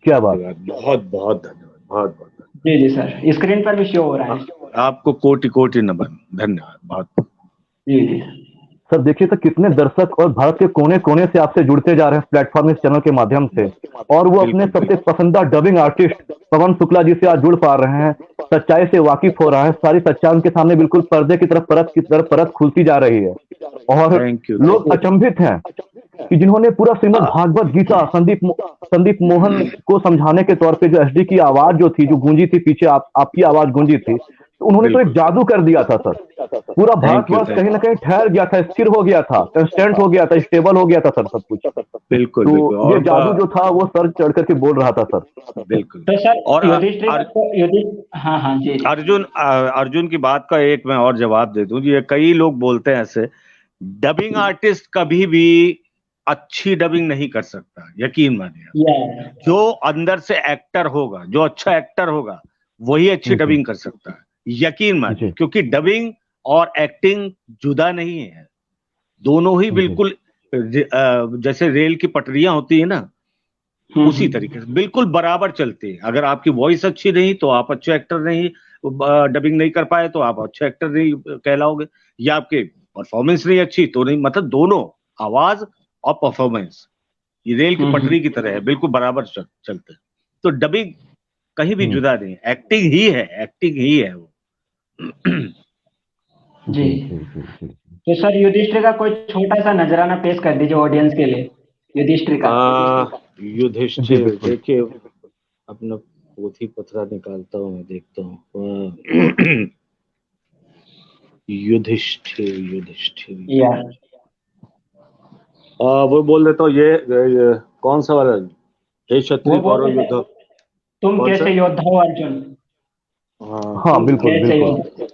क्या बात है। धन्यवाद, बहुत बहुत धन्यवाद, बहुत बहुत जी जी सर, स्क्रीन पर भी शो हो रहा है। धन्यवाद। आपको कोटि कोटि नमन, धन्यवाद बहुत। जी जी। सर देखिए तो कितने दर्शक और भारत के कोने कोने से आपसे जुड़ते जा रहे हैं प्लेटफॉर्म, इस चैनल के माध्यम से, और वो अपने बिल्कुल सबसे बिल्कुल। पसंदीदा डबिंग आर्टिस्ट पवन शुक्ला जी से आज जुड़ पा रहे हैं, सच्चाई से वाकिफ हो रहा है, सारी सच्चाई उनके सामने बिल्कुल पर्दे की तरफ, परत की तरफ परत खुलती जा रही है। और थैंक यू लोग थैंक अचंभित हैं कि जिन्होंने पूरा श्रीमद् यू। भागवत गीता संदीप मोहन को समझाने के तौर पे जो एसडी की आवाज जो थी, जो गूंजी थी पीछे, आपकी आवाज गूंजी थी, तो उन्होंने तो एक बिल्कुल। जादू कर दिया था सर। पूरा थैंक यू भारतवर्ष थैंक कहीं ना कहीं ठहर गया था, स्थिर हो गया था, कंस्टेंट हो गया था, स्टेबल हो गया था सर, सब कुछ। बिल्कुल तो बिल्कुल। ये और जादू जो था वो सर चढ़ करके बोल रहा था सर। बिल्कुल। तो सर और युधिष्ठिर को हाँ हाँ जी जी। अर्जुन की बात का एक मैं और जवाब दे दूं, ये कई लोग बोलते हैं ऐसे, डबिंग आर्टिस्ट कभी भी अच्छी डबिंग नहीं कर सकता, यकीन मानिए आप। या जो अंदर से एक्टर होगा, जो अच्छा एक्टर होगा, वही अच्छी डबिंग कर सकता है, यकीन मानिए, जी क्योंकि डबिंग और एक्टिंग जुदा नहीं है, दोनों ही जी। बिल्कुल जैसे रेल की पटरियां होती है ना, उसी हम्म। तरीके से बिल्कुल बराबर चलती है। अगर आपकी वॉइस अच्छी नहीं तो आप अच्छे एक्टर नहीं, डबिंग नहीं कर पाए तो आप अच्छे एक्टर नहीं कहलाओगे, या आपके परफॉर्मेंस नहीं अच्छी तो नहीं, मतलब दोनों आवाज और परफॉर्मेंस ये रेल की पटरी की तरह है, बिल्कुल बराबर चलते हैं। तो डबिंग कहीं भी जुदा नहीं, एक्टिंग ही है, एक्टिंग ही है वो। जी तो सर युधिष्ठिर का कोई छोटा सा नजराना पेश कर दीजिए ऑडियंस के लिए, युधिष्ठिर का। युधिष्ठिर देखिए, अपना पोथी पत्रा निकालता हूँ मैं, देखता हूँ। युधिष्ठिर यार वो बोल देता हूँ, ये कौन सा वाला, हे क्षत्रिय कौरव युद्ध, तुम कैसे योद्धा हो अर्जुन। हाँ बिल्कुल बिल्कुल,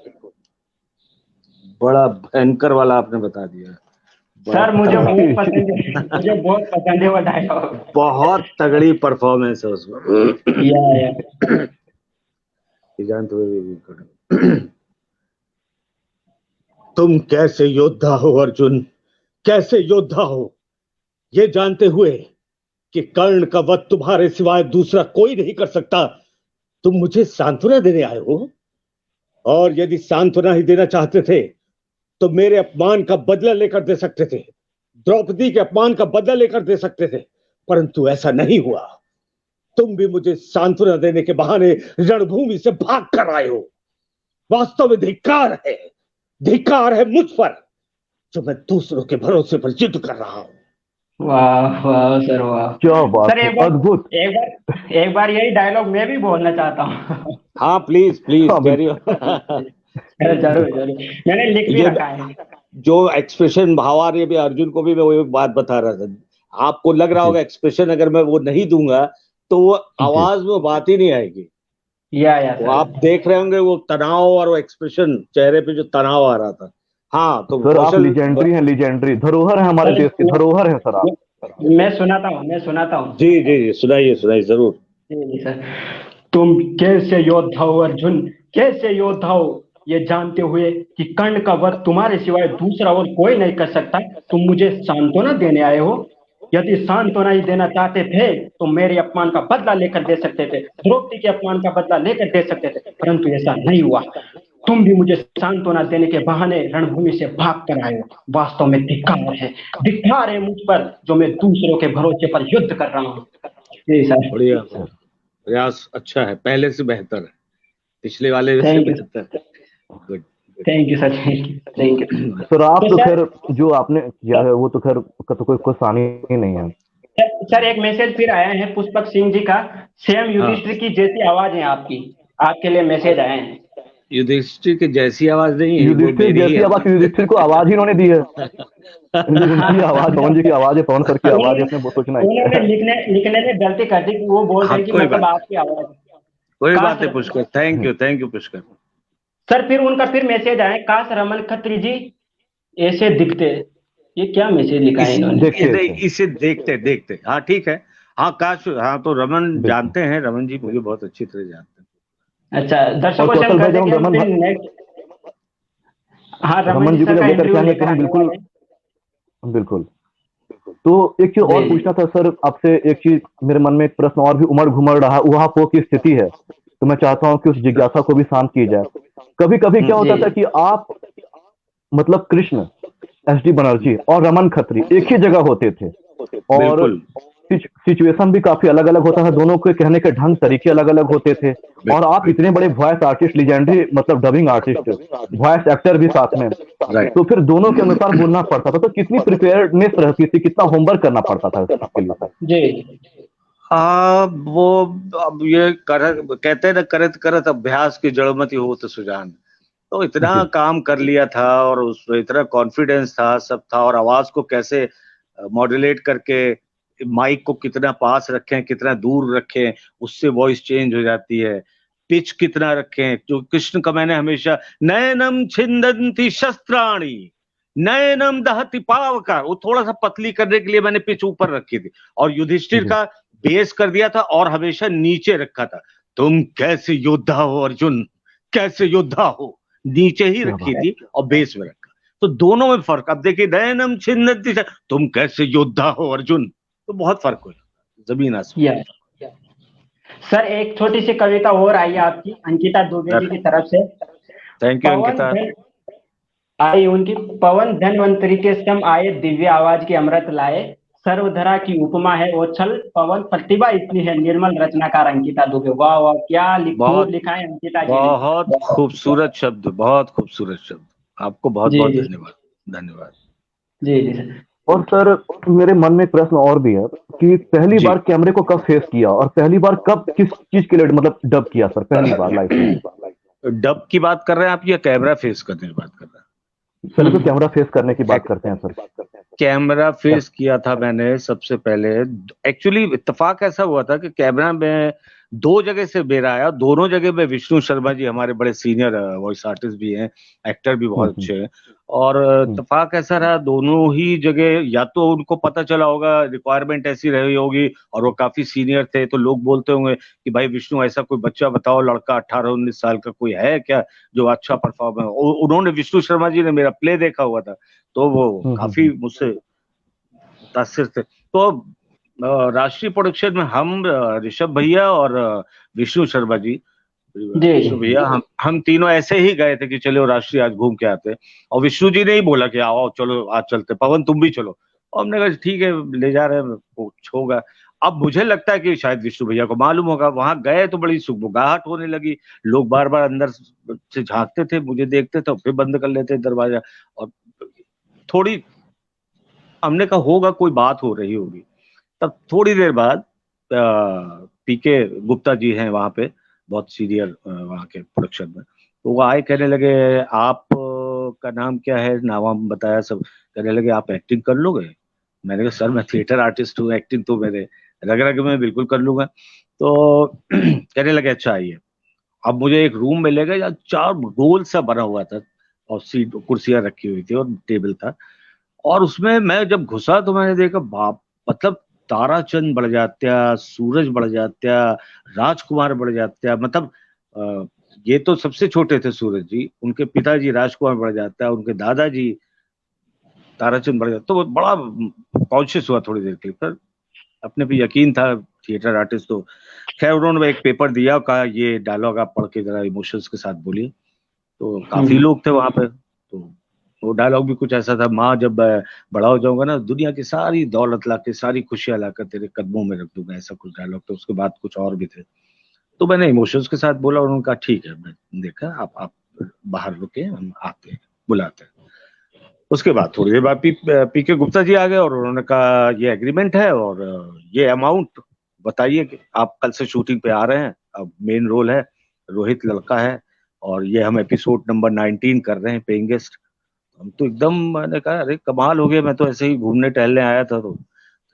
बड़ा भयंकर वाला आपने बता दिया सर। मुझे बहुत पसंद है, मुझे बहुत पसंद है वो डायलॉग, बहुत तगड़ी परफॉर्मेंस है उसमें। या जानते हुए तुम कैसे योद्धा हो अर्जुन, कैसे योद्धा हो, ये जानते हुए कि कर्ण का वध तुम्हारे सिवाय दूसरा कोई नहीं कर सकता, तुम मुझे सांत्वना देने आए हो। और यदि सांत्वना ही देना चाहते थे तो मेरे अपमान का बदला लेकर दे सकते थे, द्रौपदी के अपमान का बदला लेकर दे सकते थे, परंतु ऐसा नहीं हुआ। तुम भी मुझे सांत्वना देने के बहाने रणभूमि से भाग कर आए हो। वास्तव में धिक्कार है मुझ पर, जो मैं दूसरों के भरोसे पर युद्ध कर रहा हूं। वाह वाह सर, वाह क्या बात सर। है, अद्भुत। एक बार यही डायलॉग मैं भी बोलना चाहता हूँ। हाँ प्लीज प्लीज हाँ, कैरी ऑन। जरूर जरूर, मैंने लिख भी रखा है। जो एक्सप्रेशन भावा रही है अर्जुन को भी मैं वही बात बता रहा था, आपको लग रहा होगा एक्सप्रेशन अगर मैं वो नहीं दूंगा तो वो आवाज में बात ही नहीं आएगी। वो आप देख रहे होंगे वो तनाव और वो एक्सप्रेशन चेहरे पे जो तनाव आ रहा था। हाँ तो सर आप लीजेंडरी हैं, लीजेंडरी धरोहर है हमारे देश की, धरोहर है सर आप। मैं सुनाता हूँ। जी जी जी, सुनाइए जरूर। जी सर। तुम कैसे योद्धा हो अर्जुन, कैसे योद्धा हो, ये जानते हुए कि कर्ण का वध तुम्हारे सिवाय दूसरा और कोई नहीं कर सकता, तुम मुझे सांत्वना देने आए हो। यदि सांत्वना ही देना चाहते थे तो मेरे अपमान का बदला लेकर दे सकते थे, द्रौपदी के अपमान का बदला लेकर दे सकते थे, परंतु ऐसा नहीं हुआ। तुम भी मुझे सांत्वना देने के बहाने रणभूमि से भाग कर आए हो। वास्तव में धिक्कार है मुझ पर, जो मैं दूसरों के भरोसे पर युद्ध कर रहा हूँ। जी सर। बढ़िया, प्रयास अच्छा है, पहले से बेहतर है, पिछले वाले से बेहतर। Good, thank you sir, thank you sir. आप तो खैर जो आपने किया है वो तो खैर तो कोई सानी ही नहीं है। सर एक मैसेज फिर आया है पुष्पक सिंह जी का, सेम युधिष्ठिर की जैसी आवाज है आपकी, आपके लिए मैसेज आए हैं। युधिष्ठिर की जैसी आवाज नहीं है, युधिष्ठिर जैसी आवाज, युधिष्ठिर को आवाज ही इन्होंने दी है। उनकी आवाज पवन जी की आवाज है, पवन सर की आवाज है, अपने वो सोचना है। उन्होंने लिखने में गलती कर दी, वो बोल रहे हैं कि मतलब आपकी आवाज। कोई बात है Pushkar, thank you Pushkar. Sir फिर उनका फिर मैसेज आया, काश रमन खत्री जी ऐसे दिखते। ये क्या मैसेज लिखा है इन्होंने? इसे देखते हाँ ठीक है, हाँ काश, हाँ तो रमन जानते हैं, रमन जी मुझे बहुत अच्छी तरह जानते हैं। अच्छा दर्शकों से हम कहते हैं कि हम नेक्स्ट, हाँ रमन जी को जब लेकर के आएंगे तो हम बिल्कुल। तो एक चीज और पूछना था सर आपसे, एक चीज मेरे मन में एक प्रश्न और भी उमड़ घुमड़ रहा, वहां पो की स्थिति है, तो मैं चाहता हूँ कि उस जिज्ञासा को भी शांत की जाए। कभी कभी क्या होता था कि आप मतलब कृष्ण, एसडी बनर्जी और रमन खत्री एक ही जगह होते थे, और सिचुएशन भी काफी अलग अलग होता था, दोनों के कहने के ढंग तरीके अलग अलग होते थे, और आप इतने बड़े वॉइस आर्टिस्ट, लीजेंडरी मतलब डबिंग आर्टिस्ट, वॉइस एक्टर भी साथ में, तो फिर दोनों के अनुसार बोलना पड़ता था, तो कितनी प्रिपेयर्डनेस रहती थी, कितना होमवर्क करना पड़ता था इसके लिए? जी वो अब ये कहते ना, करत करत अभ्यास की जड़मति हो तो सुजान, तो इतना काम कर लिया था और उसमें इतना कॉन्फिडेंस था, सब था, और आवाज को कैसे मॉड्यूलेट करके माइक को कितना पास रखें, कितना दूर रखें, उससे वॉइस चेंज हो जाती है, पिच कितना रखें। जो कृष्ण का मैंने हमेशा नयनम छिंदन्ति शस्त्राणी नयनम दहति पावका, वो थोड़ा सा पतली करने के लिए मैंने पिच ऊपर रखी थी, और युधिष्ठिर का बेस कर दिया था और हमेशा नीचे रखा था। तुम कैसे योद्धा हो अर्जुन, कैसे योद्धा हो, नीचे ही रखी थी और बेस में रखा, तो दोनों में फर्क। अब देखिए नयनम छिंदन्ति, तुम कैसे योद्धा हो अर्जुन, तो बहुत फर्क हो जाता, जमीन आसमान। सर एक छोटी सी कविता और आई है आपकी, अंकिता दुबे जी की तरफ से। Thank you Ankita. आई उनकी पवन धन्वंतरि के सम आए, दिव्य आवाज की अमृत लाए, सर्वधरा की उपमा है ओछल, पवन प्रतिभा इतनी है, निर्मल रचनाकार अंकिता दुबे। वाह वाह, क्या खूब बहुत लिखा है अंकिता जी ने। बहुत खूबसूरत शब्द, बहुत खूबसूरत शब्द। आपको बहुत जी बहुत जी। धन्यवाद। धन्यवाद। जी जी सर। और सर, मेरे मन में एक प्रश्न और भी है कि पहली जी। बार कैमरे को कब फेस किया और पहली बार कब किस चीज के लिए मतलब डब किया सर, पहली बार लाइफ में? डब की बात कर रहे हैं आप या कैमरा फेस करने की बात कर रहे पहले तो हम्म। कैमरा फेस करने की हैं? बात करते हैं सर। कैमरा क्या? फेस किया था मैंने सबसे पहले। एक्चुअली इत्तेफाक ऐसा हुआ था कि कैमरा में दो जगह से मेरा आया, दोनों जगह में विष्णु शर्मा जी हमारे बड़े सीनियर वॉइस आर्टिस्ट भी हैं, एक्टर भी बहुत हम्म अच्छे हैं। और हम्म इत्तेफाक ऐसा रहा, दोनों ही जगह या तो उनको पता चला होगा रिक्वायरमेंट ऐसी रही होगी, और वो काफी सीनियर थे, तो लोग बोलते होंगे कि भाई विष्णु ऐसा कोई बच्चा बताओ, लड़का 18-19 साल का कोई है क्या जो अच्छा परफॉर्म है। उन्होंने, विष्णु शर्मा जी ने मेरा प्ले देखा हुआ था, तो वो काफी हम्म। मुझसे मुतासिर थे। तो राष्ट्रीय प्रोडक्शन में हम, ऋषभ भैया और विष्णु शर्मा जी, जी विष्णु जी। भैया, हम तीनों ऐसे ही गए थे कि चलो राष्ट्रीय आज घूम के आते हैं। और विष्णु जी ने ही बोला कि आओ चलो आज चलते, पवन तुम भी चलो। और हमने कहा ठीक है, ले जा रहे हैं, कुछ होगा। अब मुझे लगता है कि शायद विष्णु भैया को मालूम होगा, वहां गए तो बड़ी सुगबुगाहट होने लगी। लोग बार बार अंदर से झांकते थे, मुझे देखते थे और फिर बंद कर लेते दरवाजा। और थोड़ी, हमने कहा होगा कोई बात हो रही होगी। तब थोड़ी देर बाद पीके गुप्ता जी हैं वहां पे, बहुत सीनियर वहां के प्रोडक्शन में, तो वो आए, कहने लगे आप का नाम क्या है, नाम वाम बताया सब। कहने लगे आप एक्टिंग कर लोगे? मैंने कहा सर मैं थिएटर आर्टिस्ट हूँ, एक्टिंग तो मेरे रग रग में, बिल्कुल कर लूंगा। तो कहने लगे अच्छा आइए, अब मुझे एक रूम मिलेगा या चार गोल सा बना हुआ था, और सीट कुर्सियां रखी हुई थी और टेबल था। और उसमें मैं जब घुसा तो मैंने देखा बाप, मतलब ताराचंद बढ़ जात्या, सूरज बढ़ जात्या, राजकुमार बढ़ जात्या, मतलब ये तो सबसे छोटे थे सूरज जी, उनके पिताजी राजकुमार बढ़ जात्या, उनके दादाजी ताराचंद बढ़ जात्या। तो वो बड़ा कॉन्शियस हुआ थोड़ी देर के लिए, पर अपने पे यकीन था, थिएटर आर्टिस्ट तो। खैर उन्होंने एक पेपर दिया, कहा ये डायलॉग आप पढ़ के जरा इमोशंस के साथ बोलिए। तो काफी हम्म। लोग थे वहां पे, तो वो डायलॉग भी कुछ ऐसा था, माँ जब मैं बड़ा हो जाऊंगा ना, दुनिया की सारी दौलत ला के, सारी खुशियां लाकर तेरे कदमों में रख दूंगा, ऐसा कुछ डायलॉग। तो उसके बाद कुछ और भी थे, तो मैंने इमोशंस के साथ बोला, और उन्होंने कहा ठीक है, मैं देखा, आप बाहर रुके, हम आते हैं, बुलाते हैं। उसके बाद थोड़ी देर बाद पीके गुप्ता जी आ गए, और उन्होंने कहा ये एग्रीमेंट है, और ये अमाउंट बताइए कि आप कल से शूटिंग पे आ रहे हैं। अब मेन रोल है, रोहित लड़का है, और ये हम एपिसोड नंबर 19 कर रहे हैं, पेइंग गेस्ट। हम तो एकदम, मैंने कहा अरे कमाल हो गया, मैं तो ऐसे ही घूमने टहलने आया था। तो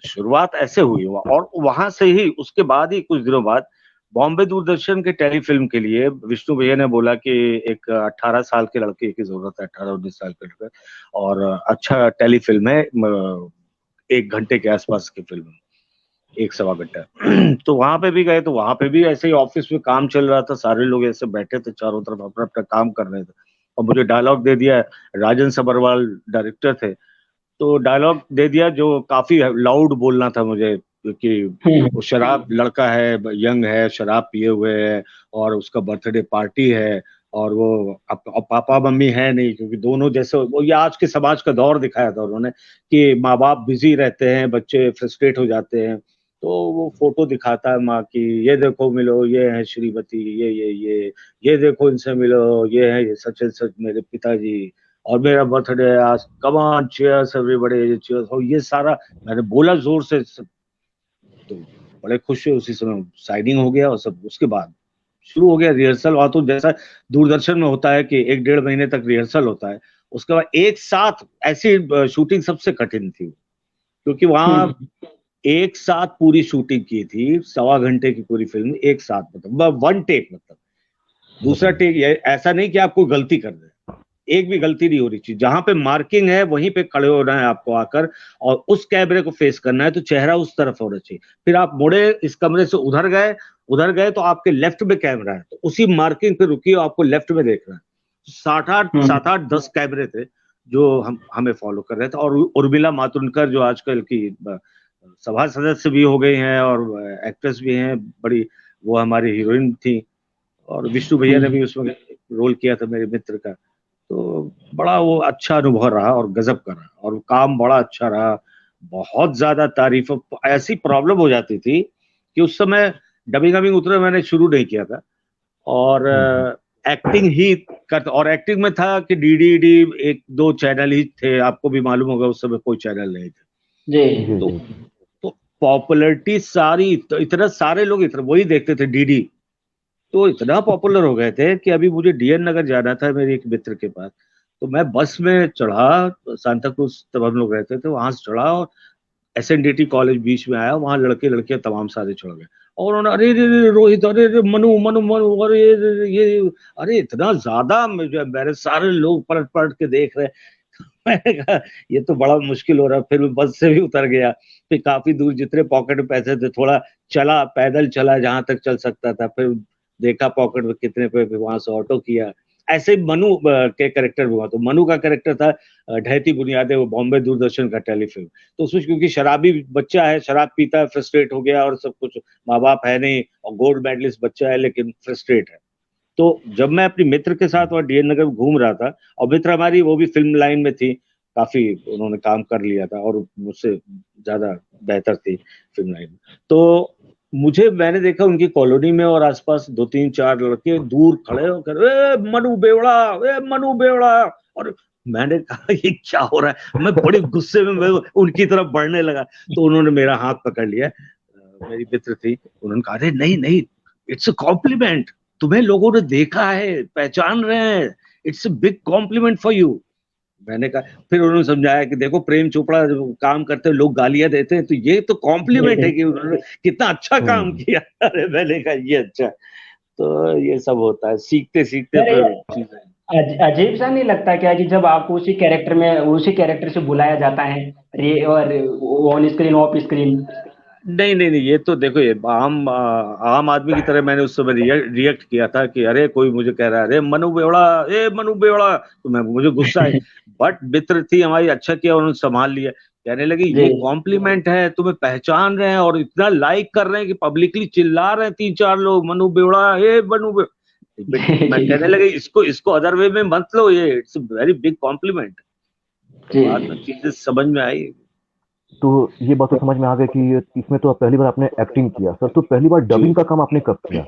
शुरुआत ऐसे हुई, और वहां से ही, उसके बाद ही कुछ दिनों बाद बॉम्बे दूरदर्शन के टेलीफिल्म के लिए विष्णु भैया ने बोला कि एक 18 साल के लड़के की जरूरत है, 18-19 साल के लड़के, और अच्छा टेलीफिल्म है, 1 घंटे के आसपास की फिल्म, 1 सवा घंटा। तो वहां पे भी गए, तो वहां पे भी ऐसे ही ऑफिस में काम चल रहा था, सारे लोग ऐसे बैठे थे चारों तरफ, अपना अपना काम कर रहे थे। और मुझे डायलॉग दे दिया, राजन सबरवाल डायरेक्टर थे, तो डायलॉग दे दिया जो काफी लाउड बोलना था मुझे, क्योंकि वो शराब लड़का है, यंग है, शराब पिए हुए है, और उसका बर्थडे पार्टी है, और वो अब पापा मम्मी है नहीं, क्योंकि दोनों जैसे, वो ये आज के समाज का दौर दिखाया था उन्होंने, कि माँ बाप बिजी रहते हैं, बच्चे फ्रस्ट्रेट हो जाते हैं। तो वो फोटो दिखाता है माँ की, ये देखो मिलो, ये है श्रीमती, ये देखो इनसे मिलो, ये है ये सच सच मेरे पिताजी, और मेरा बर्थडे है आज, come on cheers everybody, cheers. और ये सारा मैंने बोला जोर से सब, तो बड़े खुश हुए। उसी समय साइनिंग हो गया, और सब उसके बाद शुरू हो गया रिहर्सल। वहां तो जैसा दूरदर्शन में होता है कि 1-1.5 महीने तक रिहर्सल होता है, उसके बाद एक साथ ऐसी शूटिंग सबसे कठिन थी, क्योंकि वहां हम्म। एक साथ पूरी शूटिंग की थी, 1.25 घंटे की पूरी फिल्म एक साथ, मतलब वन टेक, मतलब दूसरा बताइए। टेक। ऐसा नहीं कि आप कोई गलती कर रहे हैं, एक भी गलती नहीं हो रही चाहिए, जहां पे मार्किंग है वहीं पे खड़े होना है आपको आकर, और उस कैमरे को फेस करना है, तो चेहरा उस तरफ होना चाहिए। फिर आप मुड़े इस कमरे से उधर गए तो आपके लेफ्ट में कैमरा है, तो उसी मार्किंग पे रुकिए, आपको लेफ्ट में देखना है। हम्म। सात आठ 10 कैमरे थे जो हमें फॉलो कर रहे थे। और उर्मिला मातुंडकर जो आजकल की सभा सदस्य भी हो गई हैं, और एक्ट्रेस भी हैं बड़ी, वो हमारी हीरोइन थी। और विष्णु भैया ने हम्म। भी उसमें रोल किया था मेरे मित्र का। तो बड़ा वो अच्छा अनुभव रहा और गजब का रहा, और काम बड़ा अच्छा रहा, बहुत ज्यादा तारीफ। ऐसी प्रॉब्लम हो जाती थी कि उस समय डबिंग वबिंग उतना मैंने शुरू नहीं किया था, और एक्टिंग ही कर, और एक्टिंग में था कि डीडीडी एक दो चैनल ही थे, आपको भी मालूम होगा उस समय कोई चैनल नहीं थे। जी तो तो पॉपुलैरिटी सारी, तो इतना सारे लोग इतना वही देखते थे डीडी, तो इतना पॉपुलर हो गए थे कि अभी मुझे डीएन नगर जाना था मेरे एक मित्र के पास। तो मैं बस में चढ़ा, सांता क्रूज तब हम लोग रहते थे, वहां से चढ़ा और एसएनडीटी कॉलेज बीच में आया, वहां लड़के लड़कियां तमाम सारे चढ़ गए, और उन्होंने अरे रे रे रोहित, अरे रे मनु मनु मनु, अरे ये अरे इतना ज्यादा, मेरे सारे लोग पलट पलट के देख रहे। मैंने कहा ये तो बड़ा मुश्किल हो रहा है। फिर मैं बस से भी उतर गया, फिर काफी दूर जितने पॉकेट में पैसे थे थोड़ा चला, पैदल चला जहां तक चल सकता था, फिर देखा पॉकेट में कितने पे, फिर वहां से ऑटो किया। ऐसे ही मनु के कैरेक्टर भी हुआ, तो मनु का कैरेक्टर था ढहती बुनियादें, वो बॉम्बे दूरदर्शन का टेलीफिल्म। तो उसमें क्योंकि शराबी बच्चा है, शराब पीता है, फ्रस्ट्रेट हो गया और सब कुछ, माँ बाप है नहीं और गोल्ड मेडलिस्ट बच्चा है लेकिन फ्रस्ट्रेट है। तो जब मैं अपने मित्र के साथ वहाँ डीएन नगर घूम रहा था, और मित्र हमारी वो भी फिल्म लाइन में थी, काफी उन्होंने काम कर लिया था और मुझसे ज्यादा बेहतर थी फिल्म लाइन में, तो मैंने देखा उनकी कॉलोनी में और आसपास दो तीन चार लड़के दूर खड़े होकर ए मनु बेवड़ा, ए मनु बेवड़ा, और मैंने कहा ये क्या हो रहा है। मैं बड़े गुस्से में मैं उनकी तरफ बढ़ने लगा, तो उन्होंने मेरा हाथ पकड़ लिया, मेरी मित्र थी, उन्होंने कहा अरे नहीं नहीं, इट्स अ कॉम्प्लीमेंट, तुम्हें लोगों ने देखा है, पहचान रहे हैं, it's a big complement for you. मैंने कहा, फिर उन्होंने समझाया कि देखो प्रेम चोपड़ा जब काम करते हैं लोग गालियां देते हैं, तो ये तो कॉम्प्लीमेंट है कि उन्होंने कितना अच्छा काम किया। अरे मैंने कहा ये अच्छा, तो ये सब होता है, सीखते सीखते सर, फिर चीजें। अजीब सा नहीं लगता क्या कि जब आपको उसी कैरेक्टर से बुलाया जाता है, और ऑन स्क्रीन ऑफ स्क्रीन? नहीं नहीं नहीं, ये तो देखो, ये आम आदमी की तरह मैंने उस समय रिएक्ट किया था कि अरे कोई मुझे कह रहा है अरे मनु बेवड़ा, ए मनु बेवड़ा, तो मुझे गुस्सा है। बट मित्र थी हमारी, अच्छा किया उन्होंने संभाल लिया, कहने लगे जी ये कॉम्प्लीमेंट है, तुम्हें पहचान रहे हैं और इतना लाइक कर रहे हैं कि पब्लिकली चिल्ला रहे हैं तीन चार लोग, मनु बेवड़ा, ए मनु बेवड़ा। मैं कहने लगे इसको इसको अदर वे में मत लो, ये इट्स वेरी बिग कॉम्प्लीमेंट। तो जी बाद में चीजें समझ में आई। तो ये बात तो समझ में आ गई कि इसमें तो पहली बार आपने एक्टिंग किया सर, तो पहली बार जी, डबिंग का काम आपने कब किया?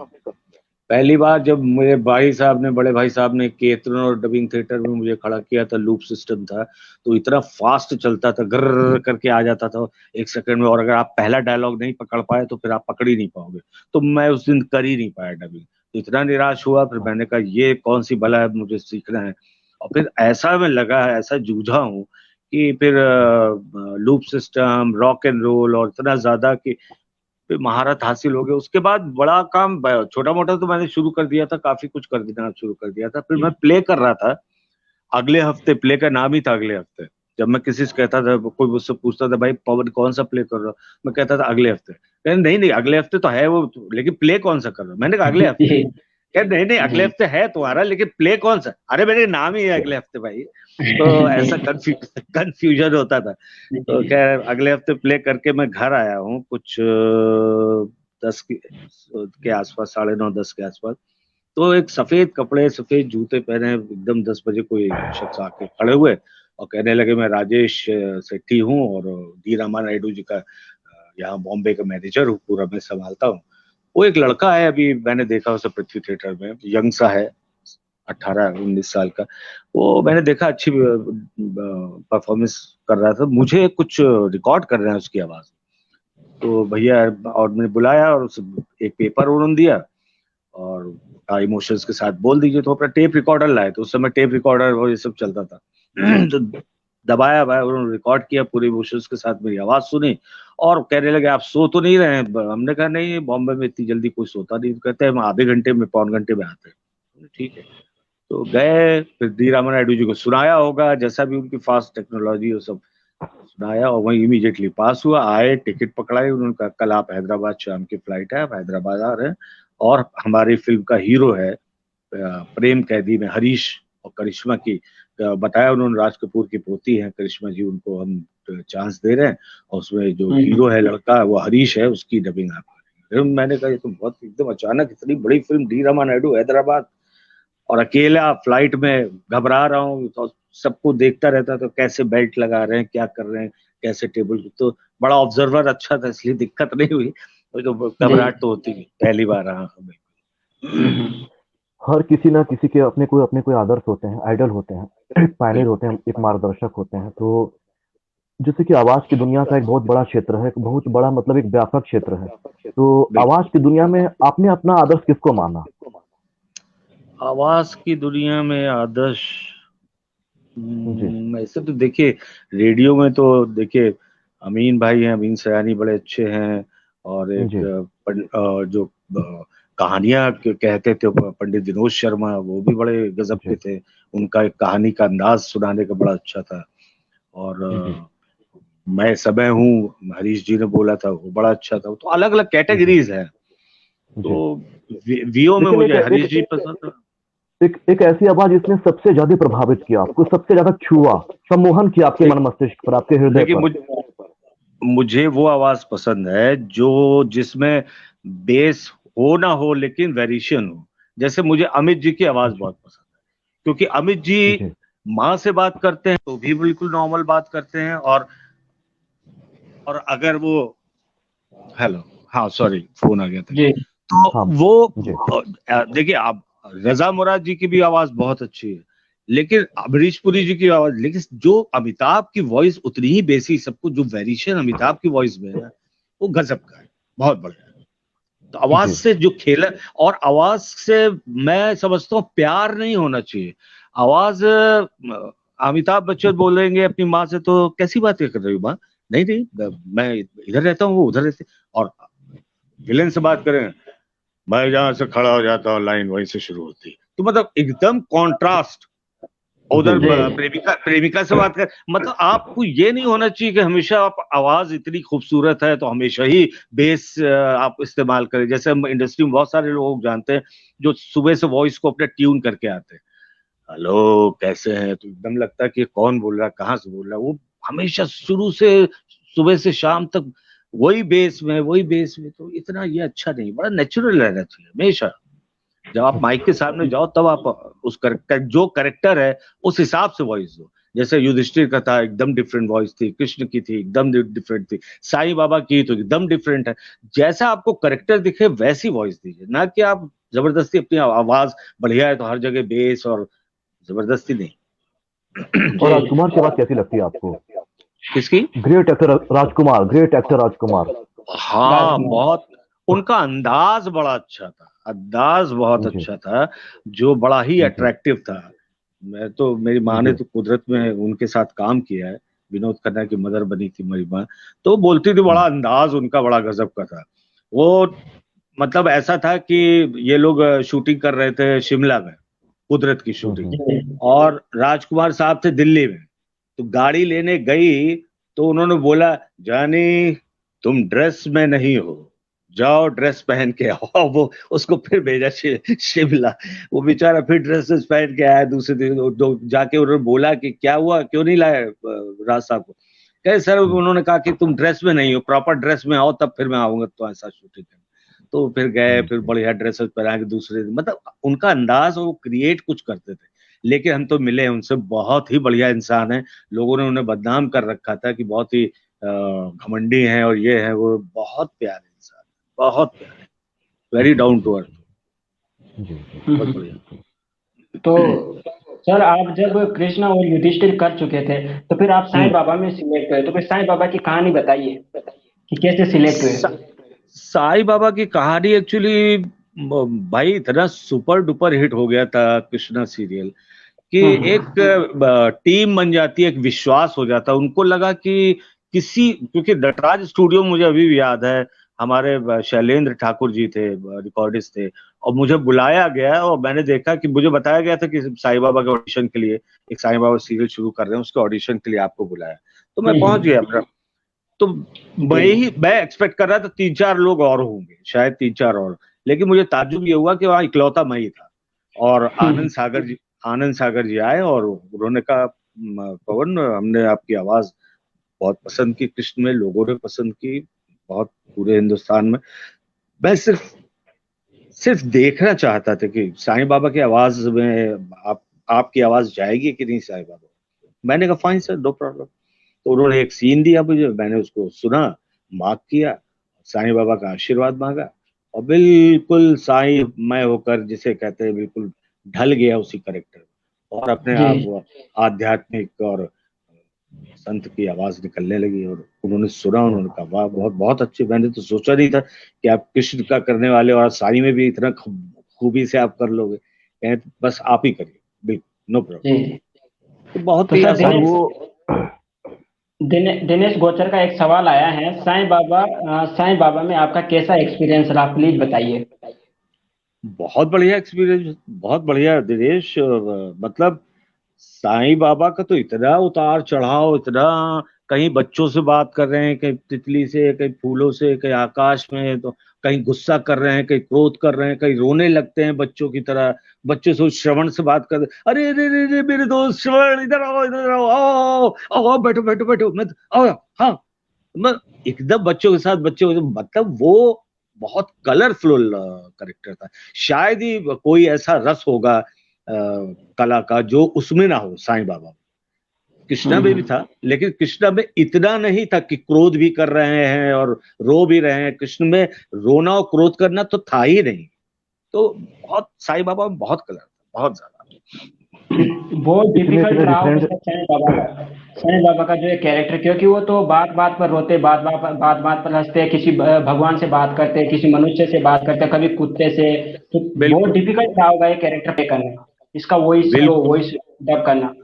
पहली बार जब मेरे भाई साहब ने, बड़े भाई साहब ने केतन और डबिंग थिएटर में मुझे खड़ा किया था, लूप सिस्टम था, तो इतना फास्ट चलता था, गर्र करके आ जाता था एक सेकंड में, और अगर आप पहला डायलॉग नहीं पकड़ पाए तो फिर आप पकड़ ही नहीं पाओगे। तो मैं उस दिन कर ही नहीं पाया डबिंग, तो इतना निराश हुआ। फिर मैंने कहा ये कौन सी बला है, मुझे सीखना है। और फिर ऐसा मैं लगा है, ऐसा जूझा हूँ कि फिर loop system, rock and roll, और इतना ज्यादा कि पे महारत हासिल हो गई। उसके बाद बड़ा काम, छोटा मोटा तो मैंने शुरू कर दिया था, काफी कुछ कर देना शुरू कर दिया था। फिर मैं प्ले कर रहा था अगले हफ्ते, प्ले का नाम ही था अगले हफ्ते। जब मैं किसी से कहता था, कोई मुझसे पूछता था भाई पवन कौन सा प्ले कर रहा हो, मैं कहता था अगले हफ्ते। कहते नहीं नहीं अगले हफ्ते तो है वो, लेकिन प्ले कौन सा कर रहा हो, मैंने कहा अगले हफ्ते। जी यार नहीं नहीं अगले जी हफ्ते है तुम्हारा, लेकिन प्ले कौन सा, अरे मेरे नाम ही है अगले हफ्ते भाई। तो ऐसा कंफ्यूजन होता था। तो खैर अगले हफ्ते प्ले करके मैं घर आया हूँ कुछ 10 के आसपास, 9:30 के आसपास। तो एक सफेद कपड़े, सफेद जूते पहने एकदम 10 बजे कोई शख्स आके खड़े हुए और कहने लगे मैं राजेश सेठी हूँ और डी रामा नायडू जी का यहाँ बॉम्बे का मैनेजर हूँ, पूरा मैं संभालता हूँ। वो एक लड़का है, अभी मैंने देखा उसे पृथ्वी थिएटर में, यंग सा है, 18-19 साल का। वो मैंने देखा अच्छी परफॉर्मेंस कर रहा था, मुझे कुछ रिकॉर्ड कर रहे हैं उसकी आवाज। तो भैया, और मैंने बुलाया और उसे एक पेपर उन्होंने दिया और इमोशंस के साथ बोल दीजिए। तो अपना टेप रिकॉर्डर लाए, तो उस समय टेप रिकॉर्डर वो ये सब चलता था। तो दबाया भाई, उन्होंने रिकॉर्ड किया पूरे इमोशंस के साथ, मेरी आवाज सुनी और कहने लगे आप सो तो नहीं रहे हैं। हमने कहा नहीं, बॉम्बे में इतनी जल्दी कोई सोता नहीं। तो कहते हैं हम आधे घंटे में, पौन घंटे में आते हैं। ठीक है, तो गए, फिर डी रामा नायडू जी को सुनाया होगा, जैसा भी उनकी फास्ट टेक्नोलॉजी वो सब सुनाया, और वहीं इमीडिएटली पास हुआ। आए, टिकट पकड़ाई, उन्होंने कहा कल आप हैदराबाद, शाम की फ्लाइट है, आप हैदराबाद आ रहे हैं। और हमारी फिल्म का हीरो है प्रेम कैदी में हरीश और करिश्मा की, बताया उन्होंने, राज कपूर की पोती है करिश्मा जी, उनको हम चांस दे रहे हैं, और उसमें जो हीरो है लड़का वो हरीश है, उसकी डबिंग आप करेंगे। मैंने कहा ये तो बहुत एकदम अचानक, इतनी बड़ी फिल्म, डी रामा नायडू हैदराबाद। और अकेला फ्लाइट में घबरा रहा हूँ, तो सबको देखता रहता, तो कैसे बेल्ट लगा रहे हैं, क्या कर रहे हैं, कैसे टेबल, तो बड़ा ऑब्जर्वर अच्छा था, इसलिए दिक्कत नहीं हुई। तो घबराहट तो होती है, पहली बार रहा हमें। हर किसी ना किसी के अपने कोई आदर्श होते हैं, आइडल होते हैं, एक पायनियर होते हैं, एक मार्गदर्शक होते हैं। तो जैसे कि आवाज की दुनिया का एक बहुत बड़ा क्षेत्र है, एक बहुत बड़ा मतलब एक व्यापक क्षेत्र है। तो आवाज की दुनिया में आपने अपना आदर्श किसको माना? आवाज की दुनिया में आदर्श, जी ऐसे तो देखिए, रेडियो में तो देखिए अमीन भाई हैं, अमीन सयानी बड़े अच्छे हैं। और एक जी जो कहानियां कहते थे पंडित विनोद शर्मा, वो भी बड़े गजब के जी थे। उनका एक कहानी का अंदाज सुनाने का बड़ा अच्छा था। और जी मैं समय हूँ, हरीश जी ने बोला था, वो बड़ा अच्छा था। तो अलग अलग जी कैटेगरीज है। जी। तो वीओ में लेकिन मुझे हरीश जी पसंद था। एक ऐसी आवाज जिसने सबसे ज्यादा प्रभावित किया आपको, सबसे ज्यादा छुआ, सम्मोहन किया आपके मन मस्तिष्क पर, आपके हृदय देखिए, पर। मुझे वो आवाज पसंद है जो जिसमें बेस हो ना हो, लेकिन वेरिएशन हो। जैसे मुझे अमित जी की आवाज जी बहुत पसंद है, क्योंकि अमित जी जी माँ से बात करते हैं तो भी बिल्कुल नॉर्मल बात करते हैं। और अगर वो, हेलो, हाँ सॉरी, फोन आ गया था। जी तो हाँ वो जी देखिए, आप रजा मुराद जी की भी आवाज बहुत अच्छी है, लेकिन अमरीश पुरी जी की आवाज, लेकिन जो अमिताभ की वॉइस उतनी ही बेसिक, सबको जो वेरिएशन अमिताभ की वॉइस में है ना, वो गजब का है, बहुत बढ़िया है। तो आवाज जी से जो खेला, और आवाज से मैं समझता हूँ प्यार नहीं होना चाहिए। आवाज अमिताभ बच्चन बोलेंगे अपनी माँ से, तो कैसी बातें कर रही हो माँ, नहीं नहीं, मैं इधर रहता हूँ, वो उधर रहते। और विलेन से बात करें, मैं जहां से खड़ा हो जाता हूँ, लाइन वहीं से शुरू होती है। तो मतलब एकदम कॉन्ट्रास्ट। जी उधर जी प्रेमिका प्रेमिका से बात कर, मतलब आपको ये नहीं होना चाहिए कि हमेशा आप, आवाज इतनी खूबसूरत है तो हमेशा ही बेस आप इस्तेमाल करें। जैसे हम इंडस्ट्री में बहुत सारे लोग जानते हैं जो सुबह से वॉइस को अपने ट्यून करके आते हैं, हेलो कैसे हैं, तो एकदम लगता है कि कौन बोल रहा है, कहाँ से बोल रहा है। वो हमेशा शुरू से सुबह से शाम तक वही बेस में, तो इतना ये अच्छा नहीं, बड़ा नेचुरल रहना चाहिए हमेशा। जब आप माइक के सामने जाओ, तब आप उस जो करेक्टर है उस हिसाब से वॉइस दो। जैसे युधिष्ठिर का था, एकदम डिफरेंट वॉइस थी, कृष्ण की थी एकदम डिफरेंट थी, साईं बाबा की तो एकदम डिफरेंट है। जैसा आपको करेक्टर दिखे वैसी वॉइस दीजिए, ना कि आप जबरदस्ती अपनी आवाज बढ़िया है तो हर जगह बेस, और जबरदस्ती नहीं। और जी राजकुमार की आवाज कैसी लगती है आपको? किसकी? ग्रेट एक्टर राजकुमार, ग्रेट एक्टर राजकुमार। हाँ, राजकुमार। बहुत। उनका अंदाज बड़ा अच्छा था, अंदाज बहुत जी अच्छा था, जो बड़ा ही जी अट्रैक्टिव था। मैं तो, मेरी माँ ने जी तो कुदरत में उनके साथ काम किया है, विनोद खन्ना की मदर बनी थी मेरी माँ। तो बोलती थी, बड़ा अंदाज उनका बड़ा गजब का था। वो मतलब ऐसा था कि ये लोग शूटिंग कर रहे थे शिमला में, कुदरत की शूटिंग, जी और राजकुमार साहब थे दिल्ली में। तो गाड़ी लेने गई, तो उन्होंने बोला, जानी तुम ड्रेस में नहीं हो, जाओ ड्रेस पहन के आओ। वो उसको फिर भेजा शिमला। वो बेचारा फिर ड्रेसेस पहन के आया दूसरे दिन। जाके उन्होंने बोला कि क्या हुआ, क्यों नहीं लाए राज साहब को? कहे सर, उन्होंने कहा कि तुम ड्रेस में नहीं हो, प्रॉपर ड्रेस में आओ तब फिर मैं आऊंगा तो ऐसा शूटिंग करने। तो फिर गए, फिर बढ़िया ड्रेसेस पहना के दूसरे दिन, मतलब उनका अंदाज, वो क्रिएट कुछ करते थे। लेकिन हम तो मिले उनसे, बहुत ही बढ़िया इंसान है। लोगों ने उन्हें बदनाम कर रखा था कि बहुत ही घमंडी हैं और ये है वो, बहुत प्यारे इंसान, बहुत प्यारे, वेरी डाउन टू अर्थ, जी बहुत बढ़िया। तो सर, आप जब कृष्णा और युधिष्ठिर कर चुके थे, तो फिर आप साईं हम्म। बाबा में सिलेक्ट हुए, तो फिर साईं बाबा की कहानी बताइए कि कैसे सिलेक्ट हुए। सा, साईं बाबा की कहानी एक्चुअली, भाई इतना सुपर डुपर हिट हो गया था कृष्णा सीरियल, कि एक हम्म। टीम बन जाती है, एक विश्वास हो जाता है। उनको लगा कि किसी, क्योंकि नटराज स्टूडियो मुझे अभी भी याद है, हमारे शैलेंद्र ठाकुर जी थे, रिकॉर्डिस्ट थे, और मुझे बुलाया गया और मैंने देखा कि मुझे बताया गया था कि साईं बाबा के ऑडिशन के लिए, एक साईं बाबा सीरियल शुरू कर रहे हैं, उसके ऑडिशन के लिए आपको बुलाया। तो मैं पहुंच गया अपना। तो जी मैं एक्सपेक्ट कर रहा था 3-4 लोग और होंगे, शायद 3-4 और, लेकिन मुझे ताज्जुब ये हुआ कि वहां इकलौता मैं ही था। और आनंद सागर जी आए और उन्होंने कहा, पवन, हमने आपकी आवाज बहुत पसंद की, कृष्ण में लोगों ने पसंद की बहुत, पूरे हिंदुस्तान में। मैं सिर्फ सिर्फ देखना चाहता था कि साईं बाबा की आवाज में आपकी आवाज जाएगी कि नहीं साईं बाबा। मैंने कहा फाइन सर, नो प्रॉब्लम। तो उन्होंने एक सीन दिया मुझे, मैंने उसको सुना, मार्क किया, साईं बाबा का आशीर्वाद मांगा, और बिल्कुल साईं मैं होकर जिसे कहते हैं बिल्कुल ढल गया उसी करेक्टर, और अपने जी। आप वो आध्यात्मिक और संत की आवाज निकलने लगी। और उन्होंने सुना, उन्होंने कहा वाह बहुत बहुत अच्छी, मैंने तो सोचा नहीं था कि आप कृष्ण का करने वाले और साईं में भी इतना खूबी से आप कर लोगे। कहें तो बस आप ही करिए, बिल्कुल नो प्रॉब्लम। जी। तो बहुत तो ही सर आसान। दिनेश गोचर का एक सवाल आया है, साईं बाबा में आपका कैसा एक्सपीरियंस रहा, प्लीज बताइए। बहुत बढ़िया एक्सपीरियंस, बहुत बढ़िया दिनेश। मतलब साईं बाबा का तो इतना उतार चढ़ाव, इतना, कहीं बच्चों से बात कर रहे हैं, कहीं तितली से, कहीं फूलों से, कहीं आकाश में, तो कहीं गुस्सा कर रहे हैं, कहीं क्रोध कर रहे हैं, कहीं रोने लगते हैं बच्चों की तरह। बच्चों से श्रवण से बात कर, अरे अरे अरे अरे, मेरे दोस्त श्रवण इधर आओ, इधर आओ, आओ आओ आओ, बैठो बैठो बैठो, मैं आओ, हाँ, मैं एकदम बच्चों के साथ, मतलब वो बहुत कलरफुल करेक्टर था। शायद ही कोई ऐसा रस होगा कला का जो उसमें ना हो साईं बाबा में। कृष्णा में भी हम्म। था, लेकिन कृष्णा में इतना नहीं था कि क्रोध भी कर रहे हैं और रो भी रहे हैं। कृष्ण में रोना और क्रोध करना तो था ही नहीं। तो बहुत साईं बाबा में बहुत कलर था, बहुत ज्यादा। बहुत इतने डिफिकल्ट इतने रहा होगा डिफरेंट। सर साईं बाबा का जो ये कैरेक्टर, क्योंकि वो तो बात बात पर रोते, बात पर हंसते हैं, किसी भगवान से बात करते हैं, किसी मनुष्य से बात करते हैं, कभी कुत्ते से। तो बहुत बिल्कुल डिफिकल्ट रहा होगा ये कैरेक्टर प्ले करना, इसका वॉइस लो, बिल्कुल वॉइस डब करना।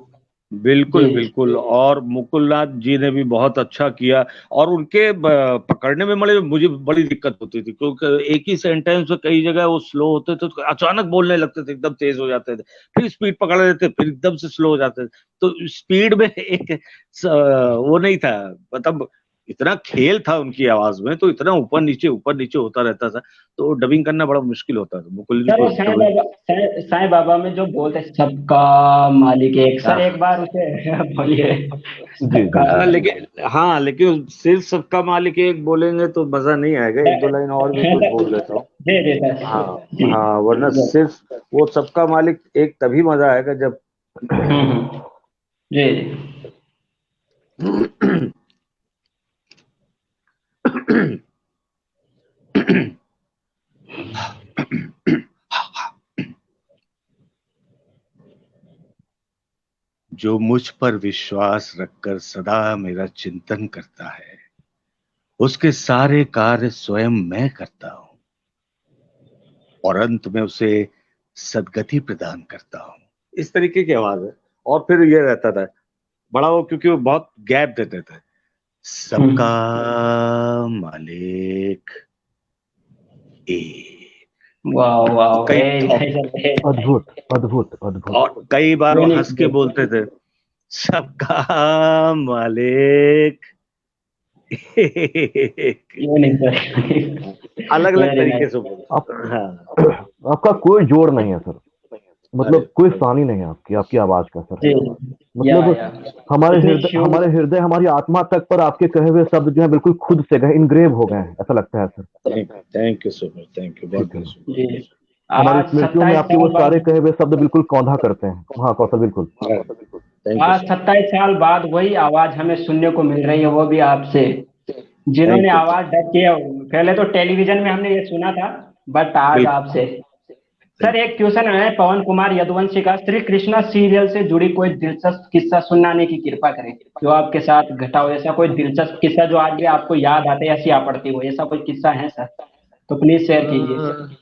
बिल्कुल जी। बिल्कुल। और मुकुलनाथ जी ने भी बहुत अच्छा किया। और उनके पकड़ने में मुझे बड़ी दिक्कत होती थी, क्योंकि एक ही सेंटेंस में कई जगह वो स्लो होते थे, तो अचानक बोलने लगते थे, एकदम तेज हो जाते थे, फिर स्पीड पकड़ लेते, फिर एकदम से स्लो हो जाते थे। तो स्पीड में एक वो नहीं था, मतलब इतना खेल था उनकी आवाज में, तो इतना ऊपर नीचे होता रहता था, तो डबिंग करना बड़ा मुश्किल होता था। मुकुल जी सर को वो डबिंग। साईं बाबा में जो बोलते हैं, सबका मालिक एक, सर एक हाँ बार उसे बोलिए। जी जी सबका। जी जी। लेकिन हाँ, लेकिन सिर्फ सबका मालिक एक बोलेंगे तो मजा नहीं आएगा, एक दो लाइन और भी कुछ बोल लेता हूँ। जी जी सर। हाँ जी। हाँ, वरना सिर्फ वो सबका मालिक एक तभी मजा आएगा जब हम्म। जी जी। जो मुझ पर विश्वास रखकर सदा मेरा चिंतन करता है, उसके सारे कार्य स्वयं मैं करता हूँ, और अंत में उसे सदगति प्रदान करता हूँ। इस तरीके की आवाज है। और फिर ये रहता था बड़ा वो, क्योंकि वो बहुत गैप देते थे, सबका हम्म। मालिक एक। वाह वाह, और कई अद्भुत अद्भुत अद्भुत। और कई बार वो हंस के यूनिक। बोलते थे, सबका मालिक एक। Unique sir. अलग अलग वेरी तरीके नाइस। से आप बोलते। हाँ। आपका कोई जोड़ नहीं है सर, अरे मतलब कोई सानी नहीं है आपकी आपकी आवाज का सर। जी। मतलब या इतनी हमारे श्योर। हृदय हमारी आत्मा तक पर आपके कहे हुए शब्द जो है बिल्कुल खुद से गए, इनग्रेव हो गए हैं, ऐसा लगता है sir. Thank you so much, thank you, जी बहुत सर। बहुत जी। शुक्रिया। हमारी आज स्मृतियों में 27 आपके वो साल सारे बाद कहे हुए शब्द बिल्कुल कौंधा करते हैं। हाँ कौशल बिल्कुल। थैंक यू आज सो मच। 27 साल बाद वही आवाज हमें सुनने को मिल रही है, वो भी आपसे, जिन्होंने थैंक यू। आवाज डब किया। पहले तो टेलीविजन में हमने ये सुना था, बट आज बिल्कुल आपसे। सर बिल्कुल। एक क्वेश्चन है पवन कुमार यदुवंशी का, श्री कृष्णा सीरियल से जुड़ी कोई दिलचस्प किस्सा सुनाने की कृपा करें, जो आपके साथ घटा हो, ऐसा कोई दिलचस्प किस्सा जो आज भी आपको याद आते या हंसी आ पड़ती हो, ऐसा कोई किस्सा है सर, तो प्लीज शेयर कीजिए।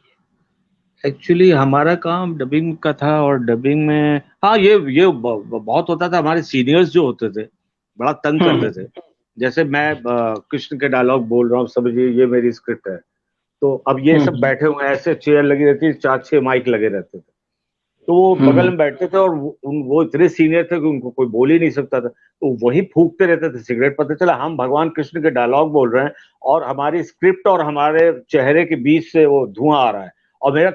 एक्चुअली हमारा काम डबिंग का था, और डबिंग में हाँ ये बहुत होता था। हमारे सीनियर्स जो होते थे बड़ा तंग करते थे। हम्म। जैसे मैं कृष्ण के डायलॉग बोल रहा हूँ, समझिए ये मेरी स्क्रिप्ट है, तो अब ये सब हम्म। बैठे हुए हैं, ऐसे चेयर लगी रहती है, चार छह माइक लगे रहते थे, तो वो बगल हम्म। में बैठते थे, और वो इतने सीनियर थे कि उनको कोई बोल ही नहीं सकता था, तो वही फूकते रहते थे सिगरेट। पता चला हम भगवान कृष्ण के डायलॉग बोल रहे हैं, और हमारी स्क्रिप्ट और हमारे चेहरे के बीच से वो धुआं आ रहा है, और हम्म। मेरा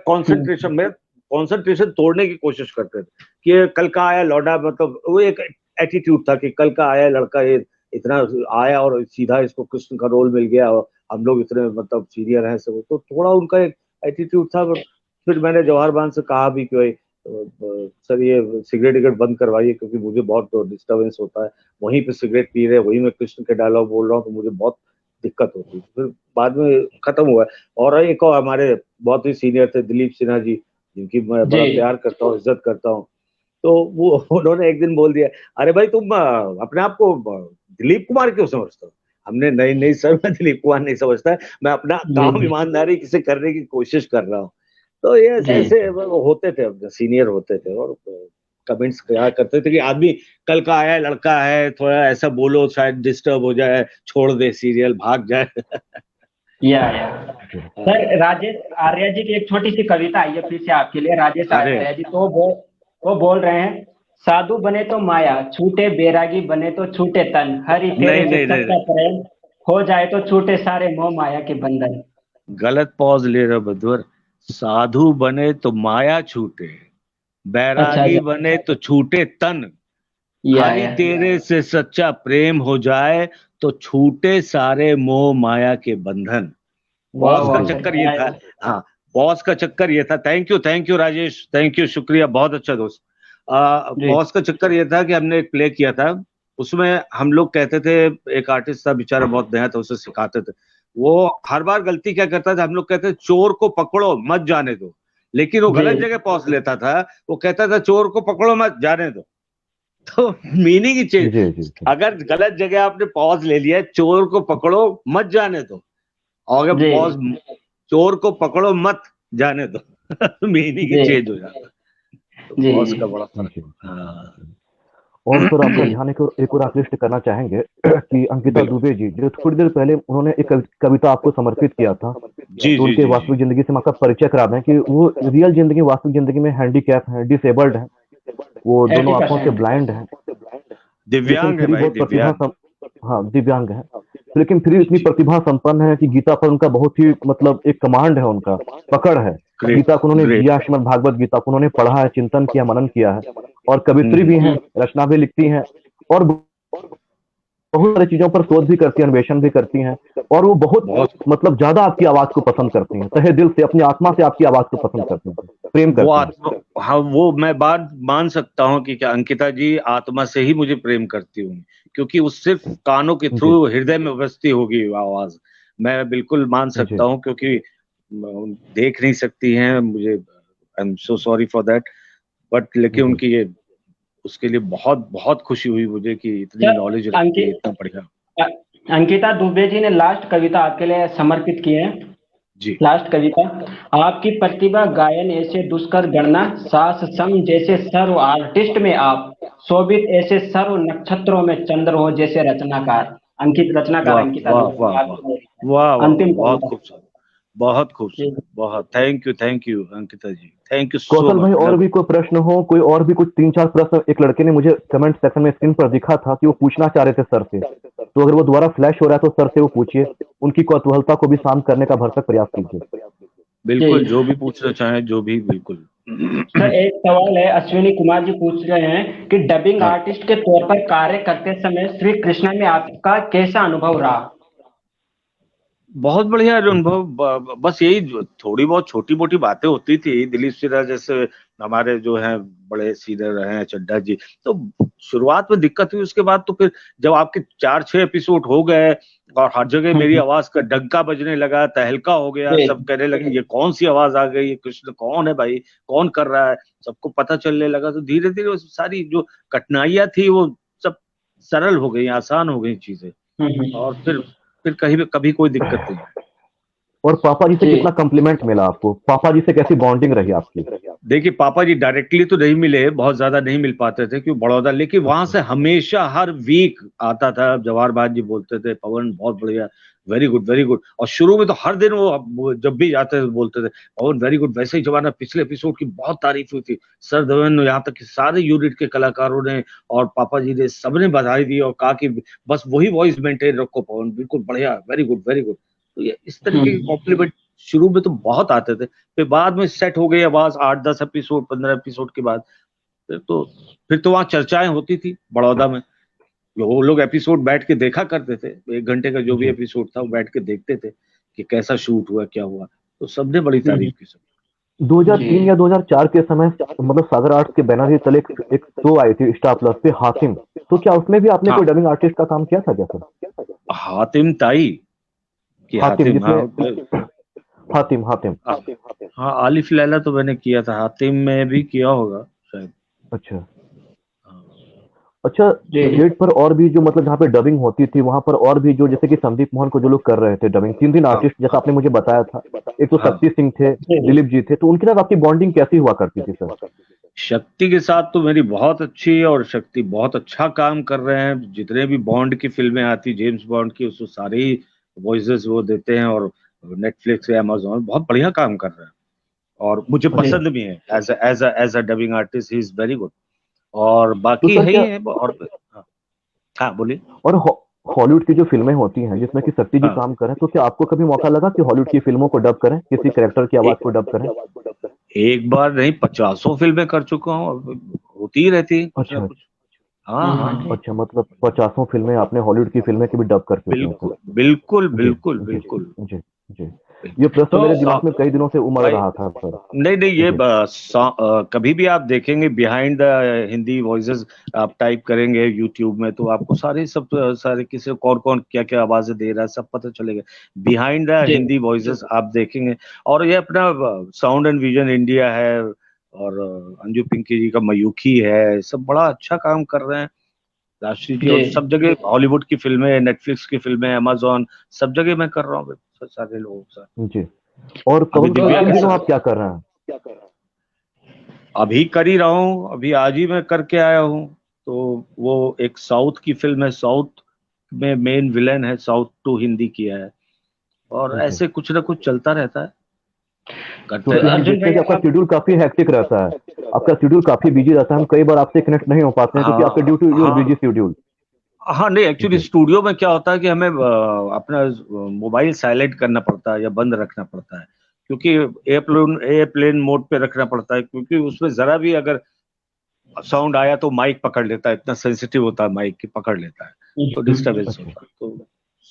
कॉन्सेंट्रेशन तोड़ने की कोशिश करते थे कि ये कल का आया लौटा, मतलब वो एक एटीट्यूड था कि कल का आया लड़का, ये इतना आया और सीधा इसको कृष्ण का रोल मिल गया, और हम लोग इतने मतलब सीनियर हैं सब, तो थोड़ा उनका एक एटीट्यूड था। फिर मैंने जवाहर बान से कहा भी कि भाई सर ये सिगरेट विगरेट बंद करवाइए, क्योंकि मुझे बहुत डिस्टर्बेंस होता है, वहीं पे सिगरेट पी रहे, वहीं मैं कृष्ण के डायलॉग बोल रहा हूँ, तो मुझे बहुत दिक्कत होती है। फिर बाद में खत्म हुआ। और एक और हमारे बहुत ही सीनियर थे, दिलीप सिन्हा जी, जिनकी मैं बड़ा प्यार करता हूँ, इज्जत करता हूँ। तो वो उन्होंने एक दिन बोल दिया, अरे भाई तुम अपने आप को दिलीप कुमार क्यों समझते हो? हमने नहीं नहीं सर, मैं दिलीप कुमार नहीं समझता, मैं अपना काम ईमानदारी से करने की कोशिश कर रहा हूँ। तो ये ऐसे होते थे, अपने सीनियर होते थे, और कमेंट्स क्या करते थे कि आदमी कल का आया लड़का है, थोड़ा ऐसा बोलो शायद डिस्टर्ब हो जाए, छोड़ दे सीरियल, भाग जाए। या सर, राजेश आर्या जी की एक छोटी सी कविता आई है फिर से आपके लिए। राजेश आर्या जी तो वो बोल रहे हैं, साधु बने तो माया छूटे, बैरागी बने तो छूटे तन, हरि तेरे से सच्चा प्रेम हो जाए तो छूटे सारे मोह माया के बंधन। गलत पॉज ले रहे बद्वर। साधु बने तो माया छूटे, बैरागी बने तो छूटे तन, हरि तेरे से सच्चा प्रेम हो जाए तो छूटे सारे मोह माया के बंधन। बॉस का चक्कर ये था। हाँ, बॉस का चक्कर ये था। Thank you Rajesh, thank you, शुक्रिया, बहुत अच्छा दोस्त। बॉस का चक्कर ये था कि हमने एक प्ले किया था, उसमें हम लोग कहते थे, एक आर्टिस्ट था बेचारा, बहुत नया था, उसे सिखाते थे। वो हर बार गलती क्या करता था, हम लोग कहते चोर को पकड़ो मत जाने दो, लेकिन वो गलत जगह पॉज लेता था। वो कहता था चोर को पकड़ो मत जाने दो। तो मीनिंग ही चेंज। अगर गलत जगह आपने पॉज ले लिया, चोर को पकड़ो मत जाने दो, और अगर पॉज चोर को पकड़ो मत जाने दो, मीनिंग ही चेंज हो जाता। तो पॉज का बड़ा फर्क। और सर आपका ध्यान एक और आकृष्ट करना चाहेंगे कि अंकिता दुबे जी, जो थोड़ी देर पहले उन्होंने एक कविता आपको समर्पित किया था, तो उनके वास्तविक जिंदगी से हम आपका परिचय करा दें कि वो रियल जिंदगी, वास्तविक जिंदगी में हैंडीकैप है, डिसेबल्ड है, वो दोनों आंखों से ब्लाइंड है, दिव्यांग है भाई, दिव्यांग। हाँ, दिव्यांग है, लेकिन फिर इतनी प्रतिभा संपन्न है कि गीता पर उनका बहुत ही मतलब एक कमांड है, उनका पकड़ है। गीता को उन्होंने जिया, श्रीमद् भागवत गीता को उन्होंने पढ़ा है, चिंतन किया, मनन किया है, और कवित्री भी हैं, रचना भी लिखती हैं, और बहुत सारी चीजों पर शोध भी करती हैं, अन्वेषण भी करती हैं, और वो बहुत मतलब ज्यादा आपकी आवाज को पसंद करती हैं, तहे दिल से, अपनी आत्मा से आपकी आवाज को पसंद करती हैं, प्रेम करती हैं। हाँ, वो मैं बात मान सकता हूँ कि क्या अंकिता जी आत्मा से ही मुझे प्रेम करती हूँ, क्योंकि उस सिर्फ कानों के थ्रू हृदय में बसती होगी आवाज। मैं बिल्कुल मान सकता हूँ, क्योंकि देख नहीं सकती हैं मुझे, I am so sorry for that, but लेकिन उनकी ये, उसके लिए बहुत बहुत खुशी हुई मुझे कि इतनी नॉलेज रखती है, इतना बढ़िया। अंकिता दुबे जी ने लास्ट कविता आपके लिए समर्पित की है जी। लास्ट कविता, आपकी प्रतिभा गायन ऐसे दुष्कर गणना, सास सम जैसे सर्व आर्टिस्ट में आप, शोभित ऐसे सर्व नक्षत्रों में चंद्र हो जैसे रचनाकार। रचनाकार अंकिता दुबे। वाह, अंतिम, बहुत खूबसूरत, बहुत खूबसूरत, बहुत thank you Ankita ji, thank you so much. Kaushal भाई, और भी कोई प्रश्न हो, कोई और भी कुछ 3-4 प्रश्न एक लड़के ने मुझे कमेंट सेक्शन में स्क्रीन पर दिखा था कि वो पूछना चाह रहे थे सर से, तो अगर वो दोबारा फ्लैश हो रहा है तो सर से वो पूछिए, उनकी कौतूहलता को भी शांत करने का भरसक प्रयास कीजिए। बिल्कुल, जो भी पूछना चाहे, जो भी, बिल्कुल। सर एक सवाल है, अश्विनी कुमार जी पूछ रहे हैं कि डबिंग आर्टिस्ट के तौर पर कार्य करते समय श्री कृष्णा में आपका कैसा अनुभव रहा? बहुत बढ़िया अनुभव। बस यही थोड़ी बहुत छोटी मोटी बातें होती थी, दिलीप सिन्हा जैसे हमारे जो हैं बड़े सीनियर हैं, चड्ढा जी, तो शुरुआत में दिक्कत हुई। उसके बाद तो फिर जब आपके 4-6 एपिसोड हो गए और हर जगह मेरी आवाज का डंका बजने लगा, तहलका हो गया, सब कहने लगे ये कौन सी आवाज आ गई, ये कृष्ण कौन है भाई, कौन कर रहा है, सबको पता चलने लगा, तो धीरे धीरे सारी जो कठिनाइयां थी वो सब सरल हो गई, आसान हो गई चीजें, और फिर कभी कोई दिक्कत नहीं। और पापा जी से कितना कॉम्प्लीमेंट मिला आपको? पापा जी से कैसी बॉन्डिंग रही आपकी? देखिए, पापा जी डायरेक्टली तो नहीं मिले, बहुत ज्यादा नहीं मिल पाते थे क्योंकि बड़ौदा, लेकिन वहां से हमेशा हर वीक आता था। जवाहर बात जी बोलते थे, पवन बहुत बढ़िया, वेरी गुड वेरी गुड, और शुरू में तो हर दिन वो जब भी जाते थे बोलते थे पवन वेरी गुड। वैसे ही जमाना पिछले एपिसोड की बहुत तारीफ हुई थी, सर धवन, यहाँ तक कि सारे यूनिट के कलाकारों ने और पापा जी ने सबने बधाई दी और कहा कि बस वही वॉइस मेंटेन रखो पवन, बिल्कुल बढ़िया, वेरी गुड वेरी गुड। तो ये इस तरीके के कॉम्प्लीमेंट शुरू में तो बहुत आते थे, फिर बाद में सेट हो गई आवाज 8-10 एपिसोड, 15 एपिसोड के बाद फिर तो वहां चर्चाएं होती थी बड़ौदा में। वो लोग एपिसोड बैठ के देखा करते थे, 1 घंटे का जो भी एपिसोड था वो बैठ के देखते थे कि कैसा शूट हुआ, क्या हुआ। तो सबने बड़ी तारीफ की। सब 2003 या 2004 के समय मतलब सागर आर्ट्स के बैनर के तले एक शो आई थी स्टार प्लस पे, हातिम। तो क्या उसमें भी आपने कोई डबिंग आर्टिस्ट का काम किया था क्या सर? हातिम ताई कि हातिम, हातिम, हाँ जिसमें हातिम हातिम हाँ, आलिफ लैला तो मैंने किया था, हातिम में भी किया होगा शायद। अच्छा हाँ। अच्छा। सेट पर और भी जो मतलब जहाँ पे डबिंग होती थी वहां पर और भी जो जैसे कि संदीप मोहन को जो लोग कर रहे थे डबिंग, 3 आर्टिस्ट जैसा आपने मुझे बताया था, एक तो हाँ। शक्ति सिंह थे, दिलीप जी थे, तो उनके साथ आपकी बॉन्डिंग कैसी हुआ करती थी सर? शक्ति के साथ तो मेरी बहुत अच्छी है, और शक्ति बहुत अच्छा काम कर रहे हैं। जितने भी बॉन्ड की फिल्में आती, जेम्स बॉन्ड की, उसको सारे ही वॉइसेस वो देते हैं, और नेटफ्लिक्स या अमेजोन बहुत बढ़िया काम कर रहे हैं, और मुझे पसंद भी है as a dubbing artist, he is very good. और तो बाकी सर है ही क्या, है, और हाँ, हाँ बोलिए। और हॉलीवुड की जो फिल्में होती हैं जिसमें कि शक्ति जी हाँ, काम करें, तो क्या आपको कभी मौका लगा कि हॉलीवुड की फिल्मों को डब करें, किसी कैरेक्टर की आवाज को डब करें? एक बार नहीं, 50 फिल्में कर चुका हूँ, होती ही रहती है कुछ ना अच्छा कुछ। हाँ हाँ, अच्छा, मतलब 50 फिल्में आपने हॉलीवुड की फिल्में की भी डब कर चुके हैं बिल्कुल सर? बिल्कुल जी बिल्कुल जी बिल्कुल जी जी। ये बिल्कुल। प्रश्न तो मेरे दिमाग में कई दिनों से उमड़ भाई, रहा था सर। नहीं नहीं, ये जी कभी भी आप देखेंगे बिहाइंड द हिंदी वॉइसेस, आप टाइप करेंगे यूट्यूब में, तो आपको सारे किसी कौन कौन क्या क्या आवाजें दे रहा है सब पता चलेगा। बिहाइंड द हिंदी वॉइसेस आप देखेंगे, और ये अपना साउंड एंड विजन इंडिया है, और अंजू पिंकी जी का मयूखी है, सब बड़ा अच्छा काम कर रहे हैं, राष्ट्रीय जी। और सब जगह हॉलीवुड की फिल्में, नेटफ्लिक्स की फिल्में, अमेजोन, सब जगह मैं कर रहा हूँ सारे लोगों के साथ। जी। और अभी कवन दिव्या इन के दिनों साथ आप क्या कर रहे हैं? अभी कर ही रहा हूँ, अभी आज ही मैं करके आया हूँ। तो वो एक साउथ की फिल्म है, साउथ में मेन विलेन है, साउथ टू हिंदी किया है, और जी, ऐसे कुछ ना कुछ चलता रहता है, करते क्योंकि हम रहते अर्जुन देखते हैं भाई कि आपका आप शेड्यूल काफी हेक्टिक रहता है, आपका शेड्यूल काफी बिजी रहता है, हम कई बार आपसे कनेक्ट नहीं हो पाते हैं। हैं क्योंकि आपका ड्यू टू योर बिजी हाँ शेड्यूल। हाँ, नहीं एक्चुअली जी स्टूडियो में क्या होता है कि हमें अपना मोबाइल साइलेंट करना पड़ता है या बंद रखना पड़ता है, क्योंकि एयरप्लेन मोड पे रखना पड़ता है, क्योंकि उसमें जरा भी अगर साउंड आया तो माइक पकड़ लेता है, इतना सेंसिटिव होता है माइक की, पकड़ लेता है, तो डिस्टरबेंस अच्छा। होता है, तो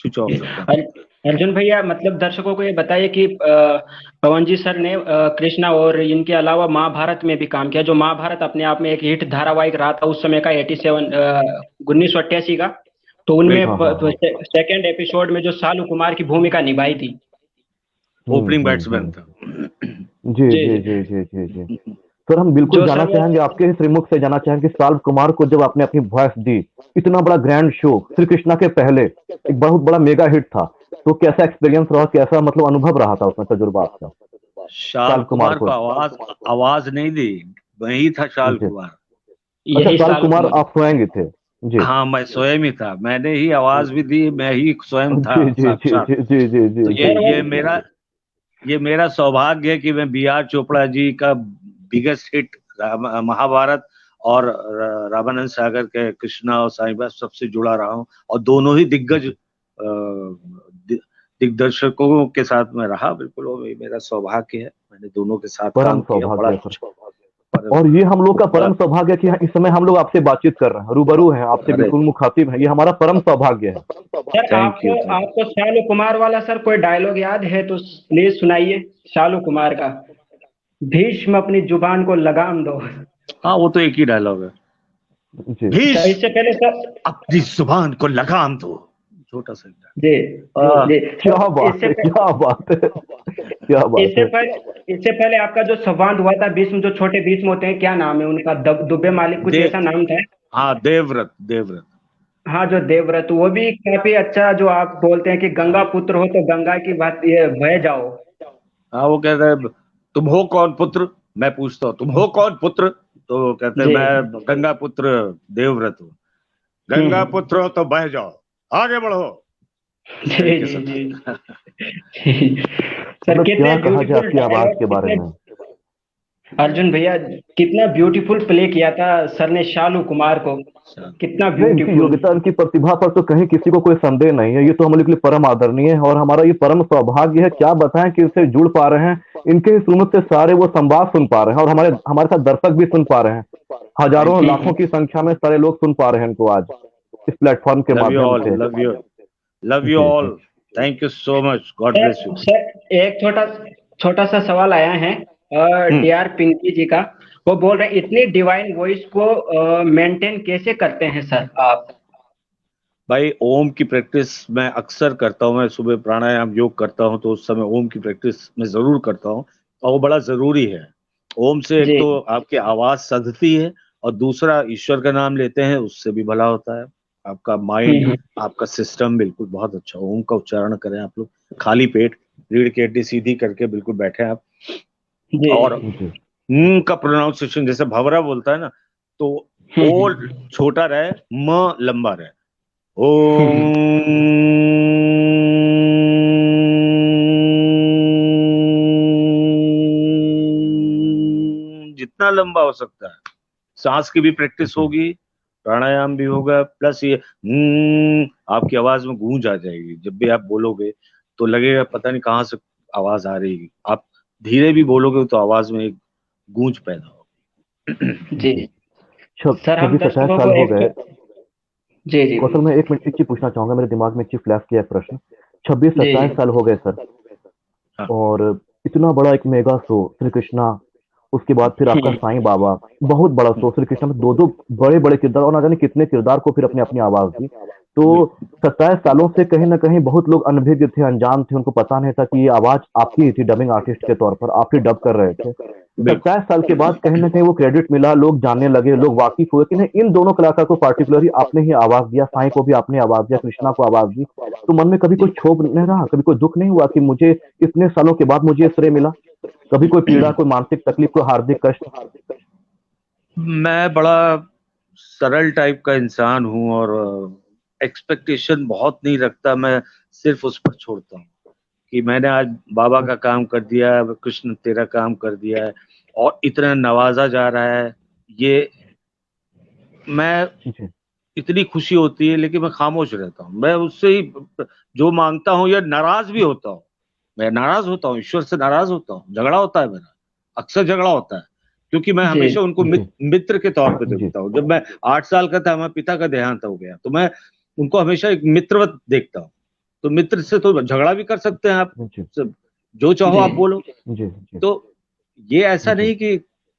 स्विच ऑफ रखना अर- पड़ता अर्जुन भैया मतलब दर्शकों को ये बताइए कि पवन जी सर ने कृष्णा और इनके अलावा महाभारत में भी काम किया, जो महाभारत अपने आप में एक हिट धारावाहिक रहा था उस समय का, 1988 का। तो है। उनमें हाँ हाँ हाँ। सेकेंड एपिसोड में जो शालू कुमार की भूमिका निभाई थी। ओपनिंग बैट्समैन था। जी जी जी जी। जी जी जी जी। सर हम बिल्कुल जो जानना सर वो चाहेंगे, आपके ही श्रीमुख से जानना चाहेंगे कि साल कुमार को जब आपने अपनी वॉइस दी, इतना बड़ा ग्रैंड शो श्री कृष्णा के पहले, एक बहुत बड़ा मेगा हिट था, तो कैसा एक्सपीरियंस रहा, कैसा मतलब अनुभव रहा था उसमें तजुर्बा आपका शाल साल कुमार कुमार को को? आवाज आवाज नहीं दी, वही था शाल जी। कुमार। अच्छा, यही साल शालू कुमार कुमार। आप स्वयं थे? जी हाँ, मैं स्वयं ही था, मैंने ही आवाज भी दी, मैं ही स्वयं था जी जी जी साक्षात। जी जी जी तो जी सर जी वो ये मेरा सौभाग्य है कि मैं बी आर चोपड़ा जी का बिगेस्ट हिट महाभारत और रामानंद सागर के कृष्णा और साईं सबसे जुड़ा रहा हूँ, और दोनों ही दिग्गज दिग्दर्शकों के साथ में रहा, बिल्कुल वो मेरा सौभाग्य है, मैंने दोनों के साथ परम काम किया, बड़ा सौभाग्य है सर। अच्छा। और ये हम लोग का बड़ा, परम सौभाग्य है कि इस समय हम लोग आपसे बातचीत कर रहे हैं, रूबरू हैं आपसे, अरे बिल्कुल मुखातिब है, ये हमारा परम सौभाग्य है। सर थैंक आपको यू, थैंक आपको शालू कुमार वाला सर कोई डायलॉग याद है तो प्लीज सुनाइए, शालू कुमार का। भीष्म अपनी जुबान को लगाम दो। हाँ, वो तो एक ही डायलॉग है, जी अच्छा, इससे भीष्म पहले सर। अपनी जुबान को लगाम दो, छोटा सा जी डायलॉग। जी क्या सर, बात है, क्या बात है, क्या बात इससे है। पहले इससे पहले आपका जो संवाद हुआ था भीष्म, जो छोटे भीष्म होते हैं, क्या नाम है उनका, दुबे मालिक कुछ देव ऐसा नाम था। हाँ, देवव्रत, देवव्रत। हाँ, जो देवव्रत, वो भी काफी अच्छा, जो आप बोलते हैं कि गंगा हाँ पुत्र हो तो गंगा की बात ये बह जाओ। हाँ, वो कहते हैं तुम हो कौन पुत्र, मैं पूछता हूँ तुम हो कौन पुत्र, तो वो कहते हैं जी। मैं गंगा पुत्र देवव्रत हूँ, गंगा हम्म। पुत्र हो तो बह जाओ, आगे बढ़ो, इस जी तरीके जी से जी। था। सर मतलब कितने क्या कहा जाए ब्यूटीफुल आपकी आवाज डायलॉग, के बारे कितने, में। अर्जुन भैया कितना ब्यूटीफुल प्ले किया था सर ने शालू कुमार को, कितना नहीं, इनकी ब्यूटीफुल। योग्यता, इनकी प्रतिभा पर तो कहीं किसी को कोई संदेह नहीं है, ये तो हमारे लिए परम आदरणीय है और हमारा ये परम सौभाग्य है, क्या बताएं कि इससे जुड़ पा रहे हैं, इनके सुनने से सारे वो संवाद सुन पा रहे हैं और हमारे हमारे साथ दर्शक भी सुन पा रहे हैं, हजारों थैंक यू, लाखों की संख्या में सारे लोग सुन पा रहे हैं इनको आज इस प्लेटफॉर्म के लव यू माध्यम ऑल, से। Love you ji ji. All, thank you so much, God bless you. Sir sir एक छोटा छोटा सा सवाल आया है डीआर पिंकी जी का। वो बोल रहे हैं इतनी डिवाइन वॉइस को मेंटेन कैसे करते हैं सर आप? भाई ओम की प्रैक्टिस मैं अक्सर करता हूँ। मैं सुबह प्राणायाम योग करता हूँ तो उस समय ओम की प्रैक्टिस मैं जरूर करता हूँ, और वो बड़ा जरूरी है। ओम से एक जी। तो आपकी आवाज सधती है, और दूसरा ईश्वर का नाम लेते हैं उससे भी भला होता है। आपका माइंड, हम्म। आपका सिस्टम बिल्कुल बहुत अच्छा। ओम का उच्चारण करें आप लोग, खाली पेट, रीढ़ की हड्डी सीधी करके बिल्कुल बैठे आप। जी। और जी का प्रोनाउंसिएशन जैसे भवरा बोलता है ना, तो ओ हम्म। छोटा रहे, म लंबा रहे। हम्म। ओम। जितना लंबा हो सकता है। सांस की भी प्रैक्टिस जी होगी, प्राणायाम भी होगा, प्लस ये आपकी आवाज में गूंज आ जाएगी। जब भी आप बोलोगे तो लगेगा पता नहीं कहाँ से आवाज आ रही है। आप धीरे भी बोलोगे तो आवाज में एक गूंज पैदा होगी। जी। जी। सर हम 26-27 दर्शकों साल को हो एक गए। जी जी कौशल, मैं एक मिनट एक चीज पूछना चाहूंगा, मेरे दिमाग में एक चीज फ्लैश किया एक प्रश्न। छब्बीस जी सत्ताईस जी साल हो गए सर, हाँ। और इतना बड़ा एक मेगा शो श्री कृष्णा, उसके बाद फिर आपका हम्म। साईं बाबा, बहुत बड़ा शो श्री कृष्णा में दो दो बड़े बड़े किरदार, और ना जाने कितने किरदार को फिर अपनी अपनी आवाज दी। तो बिल्कुल 27 सालों से कहीं ना कहीं बहुत लोग अनभिज्ञ थे, अनजान थे, उनको पता नहीं था कि ये आवाज आपकी ही थी, डबिंग आर्टिस्ट के तौर पर आप ही डब कर रहे थे। बिल्कुल। 27 साल के बाद कहीं ना कहीं वो क्रेडिट मिला, लोग जानने लगे, लोग वाकिफ हुए कि नहीं, इन दोनों कलाकार को पार्टिकुलरली आपने ही आवाज दिया, साईं को भी आपने आवाज दिया, कृष्णा को आवाज दी। तो मन में कभी कोई क्षोभ नहीं रहा, कभी कोई दुख नहीं हुआ कि मुझे इतने सालों के बाद मुझे ये श्रेय मिला? कभी कोई पीड़ा, कोई मानसिक तकलीफ, कोई हार्दिक कष्ट? मैं बड़ा सरल टाइप का इंसान हूँ, और एक्सपेक्टेशन बहुत नहीं रखता। मैं सिर्फ उस पर छोड़ता हूँ कि मैंने आज बाबा का काम कर दिया, कृष्ण तेरा काम कर दिया है, और इतना नवाजा जा रहा है। ये मैं जी इतनी खुशी होती है, लेकिन मैं खामोश रहता हूँ। मैं उससे ही जो मांगता हूँ, या नाराज भी होता हूँ। मैं नाराज होता हूँ, ईश्वर से नाराज होता हूँ, झगड़ा होता है मेरा, अक्सर झगड़ा होता है। क्योंकि मैं जी हमेशा उनको जी मित्र के तौर पे जी देखता हूँ। जब मैं 8 साल का था, हमारे पिता का देहांत हो गया, तो मैं उनको हमेशा एक मित्रवत देखता हूँ। तो मित्र से तो झगड़ा भी कर सकते हैं आप, जी सब जो चाहो जी आप बोलो। जी जी तो ये ऐसा जी नहीं कि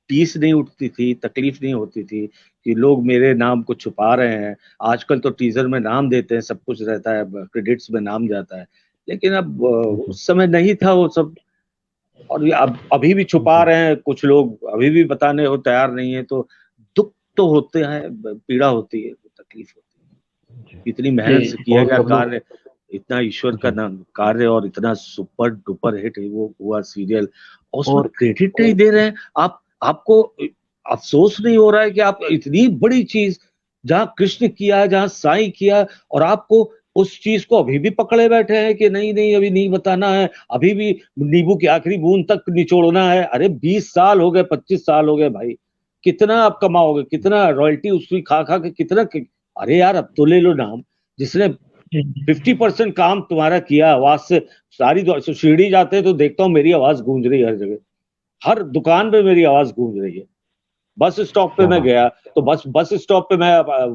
टीस नहीं उठती थी, तकलीफ नहीं होती थी कि लोग मेरे नाम को छुपा रहे हैं। आजकल तो टीजर में नाम देते हैं, सब कुछ रहता है, क्रेडिट्स में नाम जाता है। लेकिन अब जी उस समय नहीं था वो सब। और ये अब अभी भी छुपा जी रहे हैं कुछ लोग, अभी भी बताने को तैयार नहीं है। तो दुख तो होते हैं, पीड़ा होती है, तकलीफ होती जी। है। इतनी जी मेहनत से किया और गया सब लोग। कार्य, इतना ईश्वर का जी। नाम कार्य, और इतना सुपर डुपर हिट वो हुआ सीरियल, और उसमें और क्रेडिट नहीं दे रहे हैं आप। आपको अफसोस नहीं हो रहा है कि आप इतनी बड़ी चीज, जहां कृष्ण किया, जहां साईं किया, और आपको उस चीज को अभी भी पकड़े बैठे हैं कि नहीं नहीं अभी नहीं बताना है, अभी भी नींबू की आखिरी बूंद तक निचोड़ना है। अरे 20 साल हो गए, 25 साल हो गए भाई, कितना आप कमाओगे, कितना रॉयल्टी उसकी खा खा के कितना अरे यार अब तो ले लो नाम, जिसने 50% काम तुम्हारा किया आवाज से। सीढ़ी जाते हैं तो देखता हूँ मेरी आवाज गूंज रही है हर जगह, हर दुकान पे मेरी आवाज गूंज रही है। बस स्टॉप पे क्या मैं बात है। गया, तो बस स्टॉप पे मैं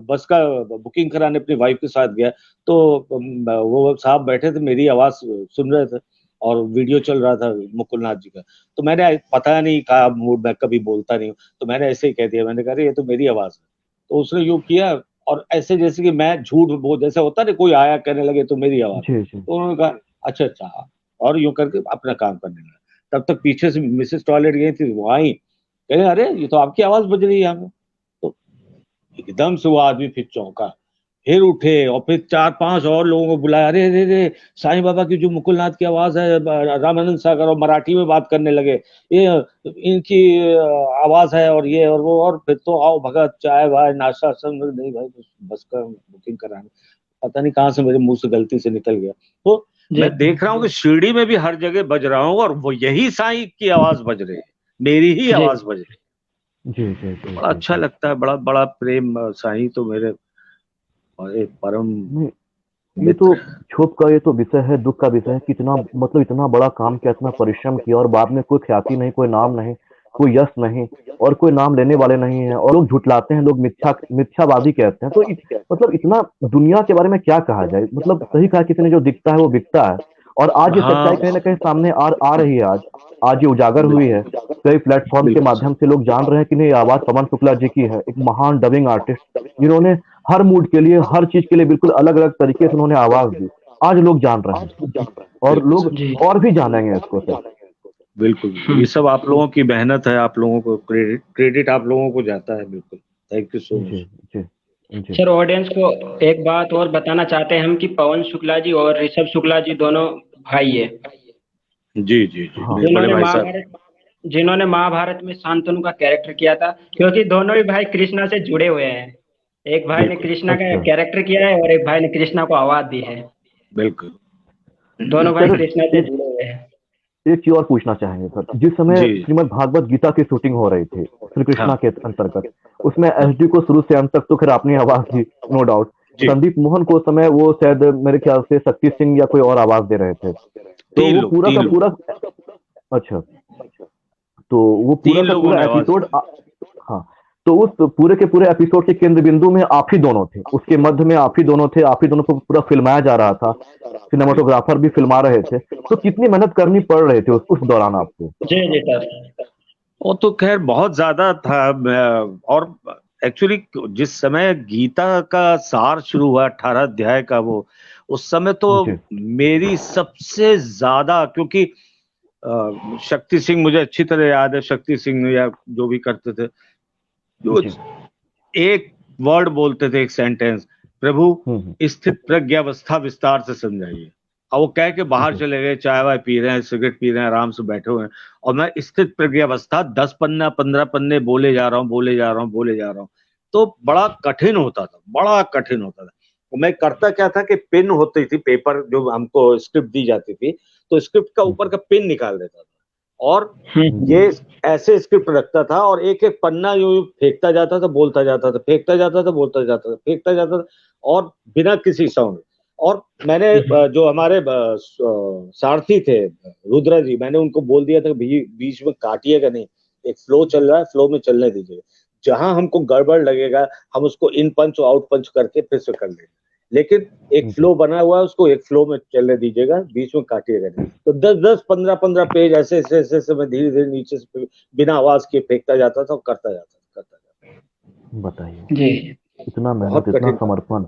बस का बुकिंग कराने अपनी वाइफ के साथ गया, तो वो साहब बैठे थे, मेरी आवाज सुन रहे थे, और वीडियो चल रहा था मुकुल नाथ जी का। तो मैंने पता नहीं कहा, मूड में कभी बोलता नहीं हूँ, तो मैंने ऐसे ही कह दिया, मैंने कहा ये तो मेरी आवाज है। तो उसने यूं किया, और ऐसे जैसे कि मैं झूठ बोल, जैसे होता ना कोई आया कहने लगे तो मेरी आवाज। जी जी तो उन्होंने कहा अच्छा अच्छा हाँ। और यूं करके अपना काम करने लगा। तब तक पीछे से मिसेस टॉयलेट गई थी, वो आई, कह रहे अरे ये तो आपकी आवाज बज रही है हमें। तो एकदम से वो आदमी फिर चौंका, फिर उठे, और फिर 4-5 और लोगों को बुलाया, अरे अरे अरे साईं बाबा की जो मुकुलनाथ की आवाज है, रामानंद सागर, और मराठी में बात करने लगे, ये इनकी आवाज है, और ये और वो, और फिर तो आओ भगत, चाय वाय नाश्ता सब। नहीं भाई, बस का बुकिंग कराने, पता नहीं कहाँ से मेरे मुंह से गलती से निकल गया। तो जी मैं देख रहा हूँ कि शिरडी में भी हर जगह बज रहा हूँ, और वो यही साईं की आवाज बज रही है, मेरी ही जी आवाज बज रही है। जी जी तो जी बड़ा जी अच्छा जी। लगता है, बड़ा बड़ा प्रेम। साईं तो मेरे और एक परम नहीं, ये तो मित्र। क्षोभ का ये तो विषय है, दुख का विषय है, कितना मतलब इतना बड़ा काम किया, इतना परिश्रम किया, और बाद में कोई ख्याति नहीं, कोई नाम नहीं, कोई यश नहीं, और कोई नाम लेने वाले नहीं है, और लोग झुटलाते हैं, लोग मिथ्यावादी कहते हैं। तो मतलब इतना दुनिया के बारे में क्या कहा जाए, मतलब सही कहा किसी ने, जो दिखता है वो बिकता है। और आज ये हाँ सच्चाई कहीं ना कहीं सामने आ रही है। आज ये उजागर हुई है। कई प्लेटफॉर्म के माध्यम से लोग जान रहे हैं कि नहीं, ये आवाज पवन शुक्ला जी की है, एक महान डबिंग आर्टिस्ट जिन्होंने हर मूड के लिए, हर चीज के लिए बिल्कुल अलग अलग तरीके से उन्होंने आवाज दी। आज लोग जान रहे हैं और बिल्कुल लोग जी और भी जानेंगे इसको सर। बिल्कुल बिल्कुल। ये सब आप लोगों की मेहनत है, आप लोगों को क्रेडिट आप लोगों को जाता है। बिल्कुल, thank you so ji much. जी जी। सर, ऑडियंस को एक बात और बताना चाहते हैं हम कि पवन शुक्ला जी और ऋषभ शुक्ला जी दोनों भाई है, जी जी जी, हाँ मेरे बड़े जिन्होंने भाई साहब। महाभारत जिन्होंने महाभारत में शांतनु का कैरेक्टर किया था, क्योंकि दोनों ही भाई कृष्णा से जुड़े हुए हैं। एक भाई ने बिल्कुल कृष्णा का अच्छा कैरेक्टर किया है और एक भाई ने कृष्णा को आवाज दी है। बिल्कुल। दोनों भाई सर, कृष्णा से एक जुड़े हुए हैं। एक चीज और पूछना चाहेंगे सर। जिस समय जी श्रीमद् भागवत गीता की शूटिंग हो रही थी श्री हाँ कृष्णा के अंतर्गत, उसमें हाँ एसडी को शुरू से अंत तक तो खैर आपने आवाज दी, नो डाउट। जी। संदीप मोहन को उस समय वो शायद मेरे ख्याल से शक्ति सिंह या कोई और आवाज दे रहे थे। तो वो पूरा तीन का लोग पूरा, अच्छा, तो वो पूरा तीन का लोगों पूरा ने आवाज एपिसोड, दी। हाँ, तो उस पूरे के पूरे एपिसोड के केंद्र बिंदु में आप ही दोनों थे, उसके मध्य में आप ही दोनों थे, आप ही दोनों को पूरा फिल्माया जा रहा था, बिल्कुल। सिनेमाटोग्राफर भी फिल्मा रहे थे। तो कितनी मेहनत करनी पड़ रही थी उस दौरान आपको? जी जी सर। वो तो खैर बहुत ज्यादा था। और एक्चुअली जिस समय गीता का सार शुरू हुआ 18 अध्याय का, वो उस समय तो जी मेरी सबसे ज्यादा, क्योंकि शक्ति सिंह मुझे अच्छी तरह याद है। शक्ति सिंह या जो भी करते थे, जो जी। एक वर्ड बोलते थे, एक सेंटेंस, प्रभु हम्म। स्थित प्रज्ञावस्था विस्तार से समझाइए। और वो कह के बाहर जी चले गए, चाय वाय पी रहे हैं, सिगरेट पी रहे हैं, आराम से बैठे हुए हैं। और मैं स्थित प्रज्ञावस्था 10 पन्ना 15 पन्ने बोले जा रहा हूँ, बोले जा रहा हूँ, बोले जा रहा हूँ। तो बड़ा कठिन होता था, बड़ा कठिन होता था। तो मैं करता क्या था कि पेन होती थी, पेपर जो हमको स्क्रिप्ट दी जाती थी, तो स्क्रिप्ट का ऊपर का पेन निकाल देता था और जी। ये ऐसे स्क्रिप्ट रखता था और एक एक पन्ना यूं यूं फेंकता जाता था, बोलता जाता था, फेंकता जाता था, बोलता जाता था, फेंकता जाता था, और बिना किसी साउंड। और मैंने जो हमारे सारथी थे रुद्रा जी, मैंने उनको बोल दिया था कि बीच में काटिएगा नहीं, एक फ्लो चल रहा है, फ्लो में चलने दीजिए। जहां हमको गड़बड़ लगेगा हम उसको इन पंच आउट पंच करके फिर से कर लेंगे, लेकिन एक जी फ्लो बना हुआ है, उसको एक फ्लो में चलने दीजिएगा, बीच में काटिएगा नहीं। तो 10-10 15-15 पेज ऐसे ऐसे ऐसे ऐसे मैं धीरे धीरे नीचे से बिना आवाज के फेंकता जाता था और करता जाता था। बताइए, जी। इतना मेहनत, बहुत इतना कठिन था समर्पण।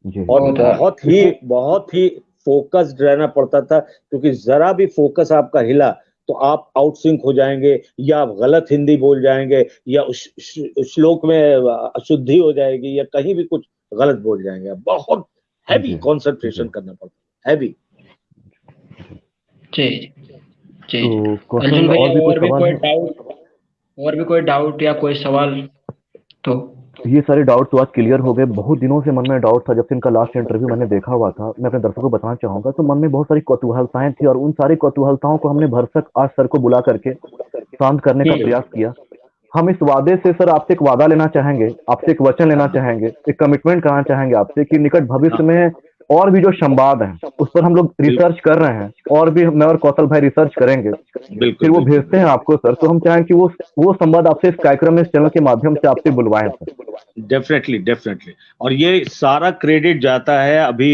जी। और बहुत इसमें बहुत ही फोकस्ड रहना पड़ता था, क्योंकि जरा भी फोकस आपका हिला तो आप आउट सिंक हो जाएंगे, या आप गलत हिंदी बोल जाएंगे, या उस श्लोक में अशुद्धि हो जाएगी, या कहीं भी कुछ गलत बोल जाएंगे। बहुत हैवी जी कंसंट्रेशन जी। करना पड़ता, हैवी। जी जी। तो अर्जुन क्वेश्चन भैया, और भी कोई और भी सवाल कोई है? डाउट, और भी कोई डाउट या कोई सवाल तो? ये सारे डाउट तो आज क्लियर हो गए। बहुत दिनों से मन में डाउट था, जब से इनका लास्ट इंटरव्यू मैंने देखा हुआ था। मैं अपने दर्शकों को बताना चाहूंगा, तो मन में बहुत सारी कौतूहलताएं थी और उन सारी कौतूहलताओं को हमने भरसक आज सर को बुला करके शांत करने का प्रयास किया। हम इस वादे से सर आपसे एक वादा लेना चाहेंगे, आपसे एक वचन लेना हाँ चाहेंगे, एक कमिटमेंट करना चाहेंगे आपसे कि निकट भविष्य हाँ, में और भी जो संवाद हैं उस पर हम लोग बिल्कुल रिसर्च कर रहे हैं, और भी मैं और कौशल भाई रिसर्च करेंगे, बिल्कुल फिर वो बिल्कुल भेजते हैं बिल्कुल। आपको सर। तो हम चाहें कि वो संवाद आपसे इस कार्यक्रम में, इस चैनल के माध्यम से आपसे बुलवाएं सर। Definitely definitely. और ये सारा क्रेडिट जाता है अभी,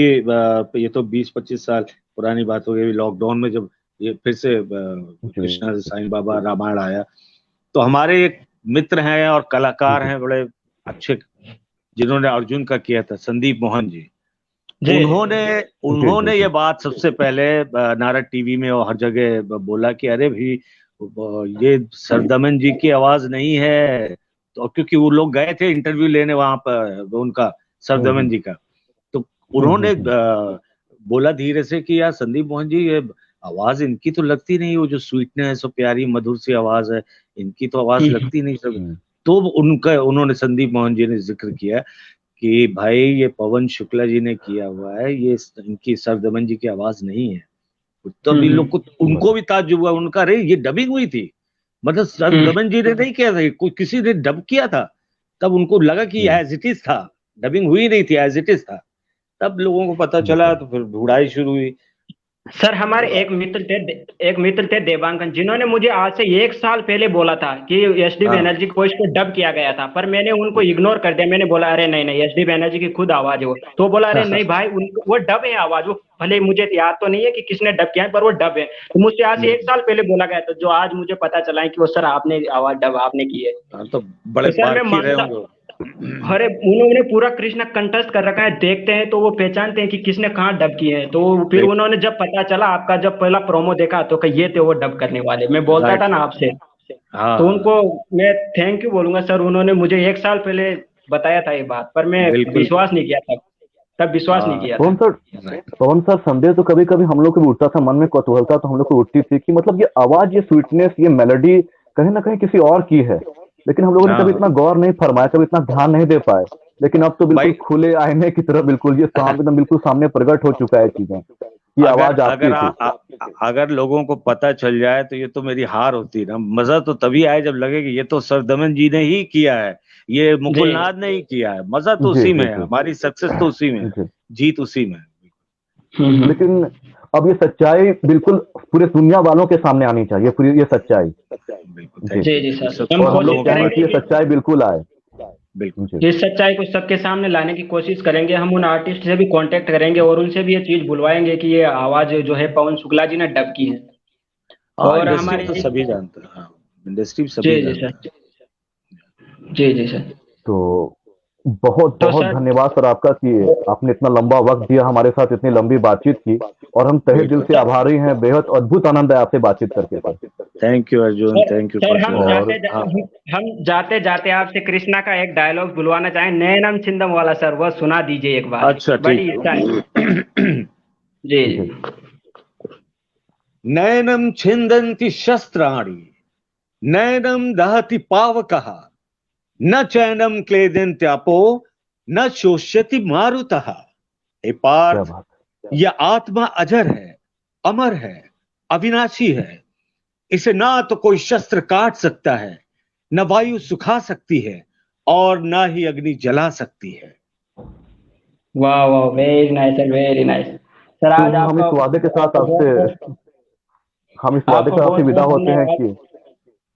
ये तो 20-25 साल पुरानी बात हो गई, लॉकडाउन में जब ये फिर से जी कृष्णा साईं बाबा रामायण आया, तो हमारे एक मित्र हैं और कलाकार जी हैं बड़े अच्छे, जिन्होंने अर्जुन का किया था, संदीप मोहन जी। जी उन्होंने जी जी उन्होंने जी ये बात सबसे पहले नारद टीवी में और हर जगह बोला कि अरे भी ये सरदमन जी की आवाज नहीं है। तो क्योंकि वो लोग गए थे इंटरव्यू लेने वहां पर उनका, सरदमन हम्म जी का। तो उन्होंने हम्म। बोला धीरे से कि यार संदीप मोहन जी, ये आवाज इनकी तो लगती नहीं, वो जो स्वीटनेस है, सो प्यारी मधुर सी आवाज है, इनकी तो आवाज लगती नहीं सब। हम्म। तो उन्होंने संदीप मोहन जी ने जिक्र किया कि भाई ये पवन शुक्ला जी ने किया हुआ है, ये इनकी सरदमन जी की आवाज नहीं है। तब इन लोग को, उनको बता। भी ताज्जुब हुआ, उनका अरे ये डबिंग हुई थी, मतलब सरदमन जी ने नहीं किया था, कोई किसी ने डब किया था। तब उनको लगा कि एज इट इज था, डबिंग हुई नहीं थी, एज इट इज था। तब लोगों को पता चला, बताइए। तो फिर ढूंढाई शुरू हुई। सर, हमारे तो एक मित्र थे देवांगन, जिन्होंने मुझे आज से 1 साल पहले बोला था कि एसडी हाँ बनर्जी को इसको डब किया गया था, पर मैंने उनको इग्नोर कर दिया। मैंने बोला अरे नहीं नहीं, एसडी बनर्जी की खुद आवाज है वो। तो बोला अरे नहीं भाई, वो डब है आवाज, वो भले मुझे याद तो नहीं है कि किसने डब किया है, पर वो डब है। तो मुझसे आज से 1 साल पहले बोला गया था, जो आज मुझे पता चला है कि वो सर आपने आवाज डब आपने की है। तो बड़े तो सर मैं पारखी रहे मानता, होंगे। अरे उन्होंने पूरा कृष्णा कंठस्थ कर रखा है, देखते हैं तो वो पहचानते हैं कि किसने कहाँ डब किए हैं। तो फिर उन्होंने जब पता चला आपका, जब पहला प्रोमो देखा तो ये थे वो डब करने वाले, मैं बोलता था राइट। ना आपसे। हाँ तो हाँ, उनको मैं थैंक यू बोलूंगा सर, उन्होंने मुझे 1 साल पहले बताया था ये बात, पर मैं बिल्कुल। विश्वास नहीं किया था, तब विश्वास नहीं हाँ किया पवन था। सर, पवन सर संदेह तो कभी कभी हम लोग को भी उठता था, मन में कौतूहलता तो हम लोग को उठती थी कि मतलब ये आवाज, ये स्वीटनेस, ये मेलोडी कहीं ना कहीं किसी और की है, लेकिन हम लोगों ने कभी इतना हाँ गौर नहीं फरमाया, कभी इतना ध्यान नहीं दे पाए। लेकिन अब तो बिल्कुल भाई, खुले आईने की तरह बिल्कुल ये सामने एकदम बिल्कुल सामने प्रकट हो चुका है चीजें, ये अगर आवाज अगर आपकी थी। अगर लोगों को पता चल जाए तो ये तो मेरी हार होती ना। मजा तो तभी आए जब लगे कि ये तो सरदमन जी ने ही किया है, ये जी मुकुलनाथ ने ही किया है। मजा तो जी उसी में जी है, जी हमारी सक्सेस तो उसी में है, जी। जीत उसी में है। लेकिन अब ये सच्चाई बिल्कुल पूरे दुनिया वालों के सामने आनी चाहिए, पूरी ये सच्चाई। बिल्कुल, जी। जी जी थैंक यू सर, सर, हम और हम कोशिश लोग लोगों के चाहेंगे पास। कि ये करेंगे सच्चाई बिल्कुल आए। बिल्कुल। जी। इस सच्चाई को सबके सामने लाने की कोशिश करेंगे। हम उन आर्टिस्ट से भी कांटेक्ट करेंगे और उनसे भी ये चीज बुलवाएंगे कि ये आवाज जो है पवन शुक्ला जी ने डब की है। हाँ, और इंडस्ट्री में हमारे, तो सभी जानते हैं। हाँ, इंडस्ट्री में जी सभी जी जानते सर, जी जी सर। तो बहुत तो बहुत सर, धन्यवाद सर आपका कि आपने इतना लंबा वक्त दिया हमारे साथ, इतनी लंबी बातचीत की, और हम हैं। तहे दिल बिल्कुल। से आभारी हैं। बेहद अद्भुत आनंद है आपसे बातचीत करके sir. Thank you Arjun, sir, thank you sir हम कौशिक। और हाँ, हम जाते जाते आपसे कृष्णा का एक डायलॉग बुलवाना चाहें, नैनम छिंदम वाला सर, वो सुना दीजिए एक बार, अच्छा बड़ी ठीक इच्छा है। है। जी जी। जी। नैनम छिन्दन्ति शस्त्राणि, नैनम दहति पावकः, न चैनम क्लेदन्त्यापो, न शोष्यति मारुतः। हे क्या पार्थ, बात यह आत्मा अजर है, अमर है, अविनाशी है। इसे ना तो कोई शस्त्र काट सकता है, न वायु सुखा सकती है, और ना ही अग्नि जला सकती है। वाह वाह, very nice sir, very nice. Sir तो आज हम इस आपका वादे के साथ आपको आपसे, बहुत बहुत हम इस वादे के आपको साथ आपसे बहुत विदा बहुत होते हैं धन्यवाद।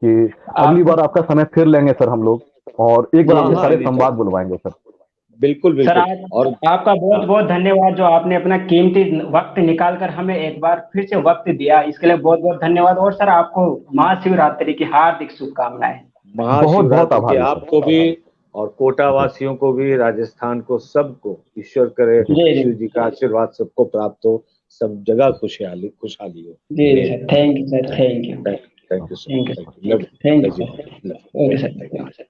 कि अगली आपको, बार आपका समय फिर लेंगे सर हम लोग, और एक बार जी हाँ आपके जी हाँ, सारे सर। एनी संवाद टाइम। बुलवाएंगे सर। बिल्कुल सर बिल्कुल। आज और आपका बहुत हाँ, बहुत धन्यवाद, जो आपने अपना कीमती वक्त निकाल कर हमें एक बार फिर से वक्त दिया, इसके लिए बहुत बहुत धन्यवाद। और सर आपको महाशिवरात्रि की हार्दिक शुभकामनाएं। बहुत बहुत महाशिवरात्रि की आभारी सर। आपको भी, और कोटा जी वासियों को भी, राजस्थान को, सबको ईश्वर करे जी जी जी शिव जी का आशीर्वाद सबको प्राप्त हो, सब जगह खुशहाली खुशहाली हो। जी जी यही सर, थैंक यू सर, है। Thank you, thank you so thank you much, thank sir, you, love thank you you, sir. Love, okay thank sir, you. Okay sir.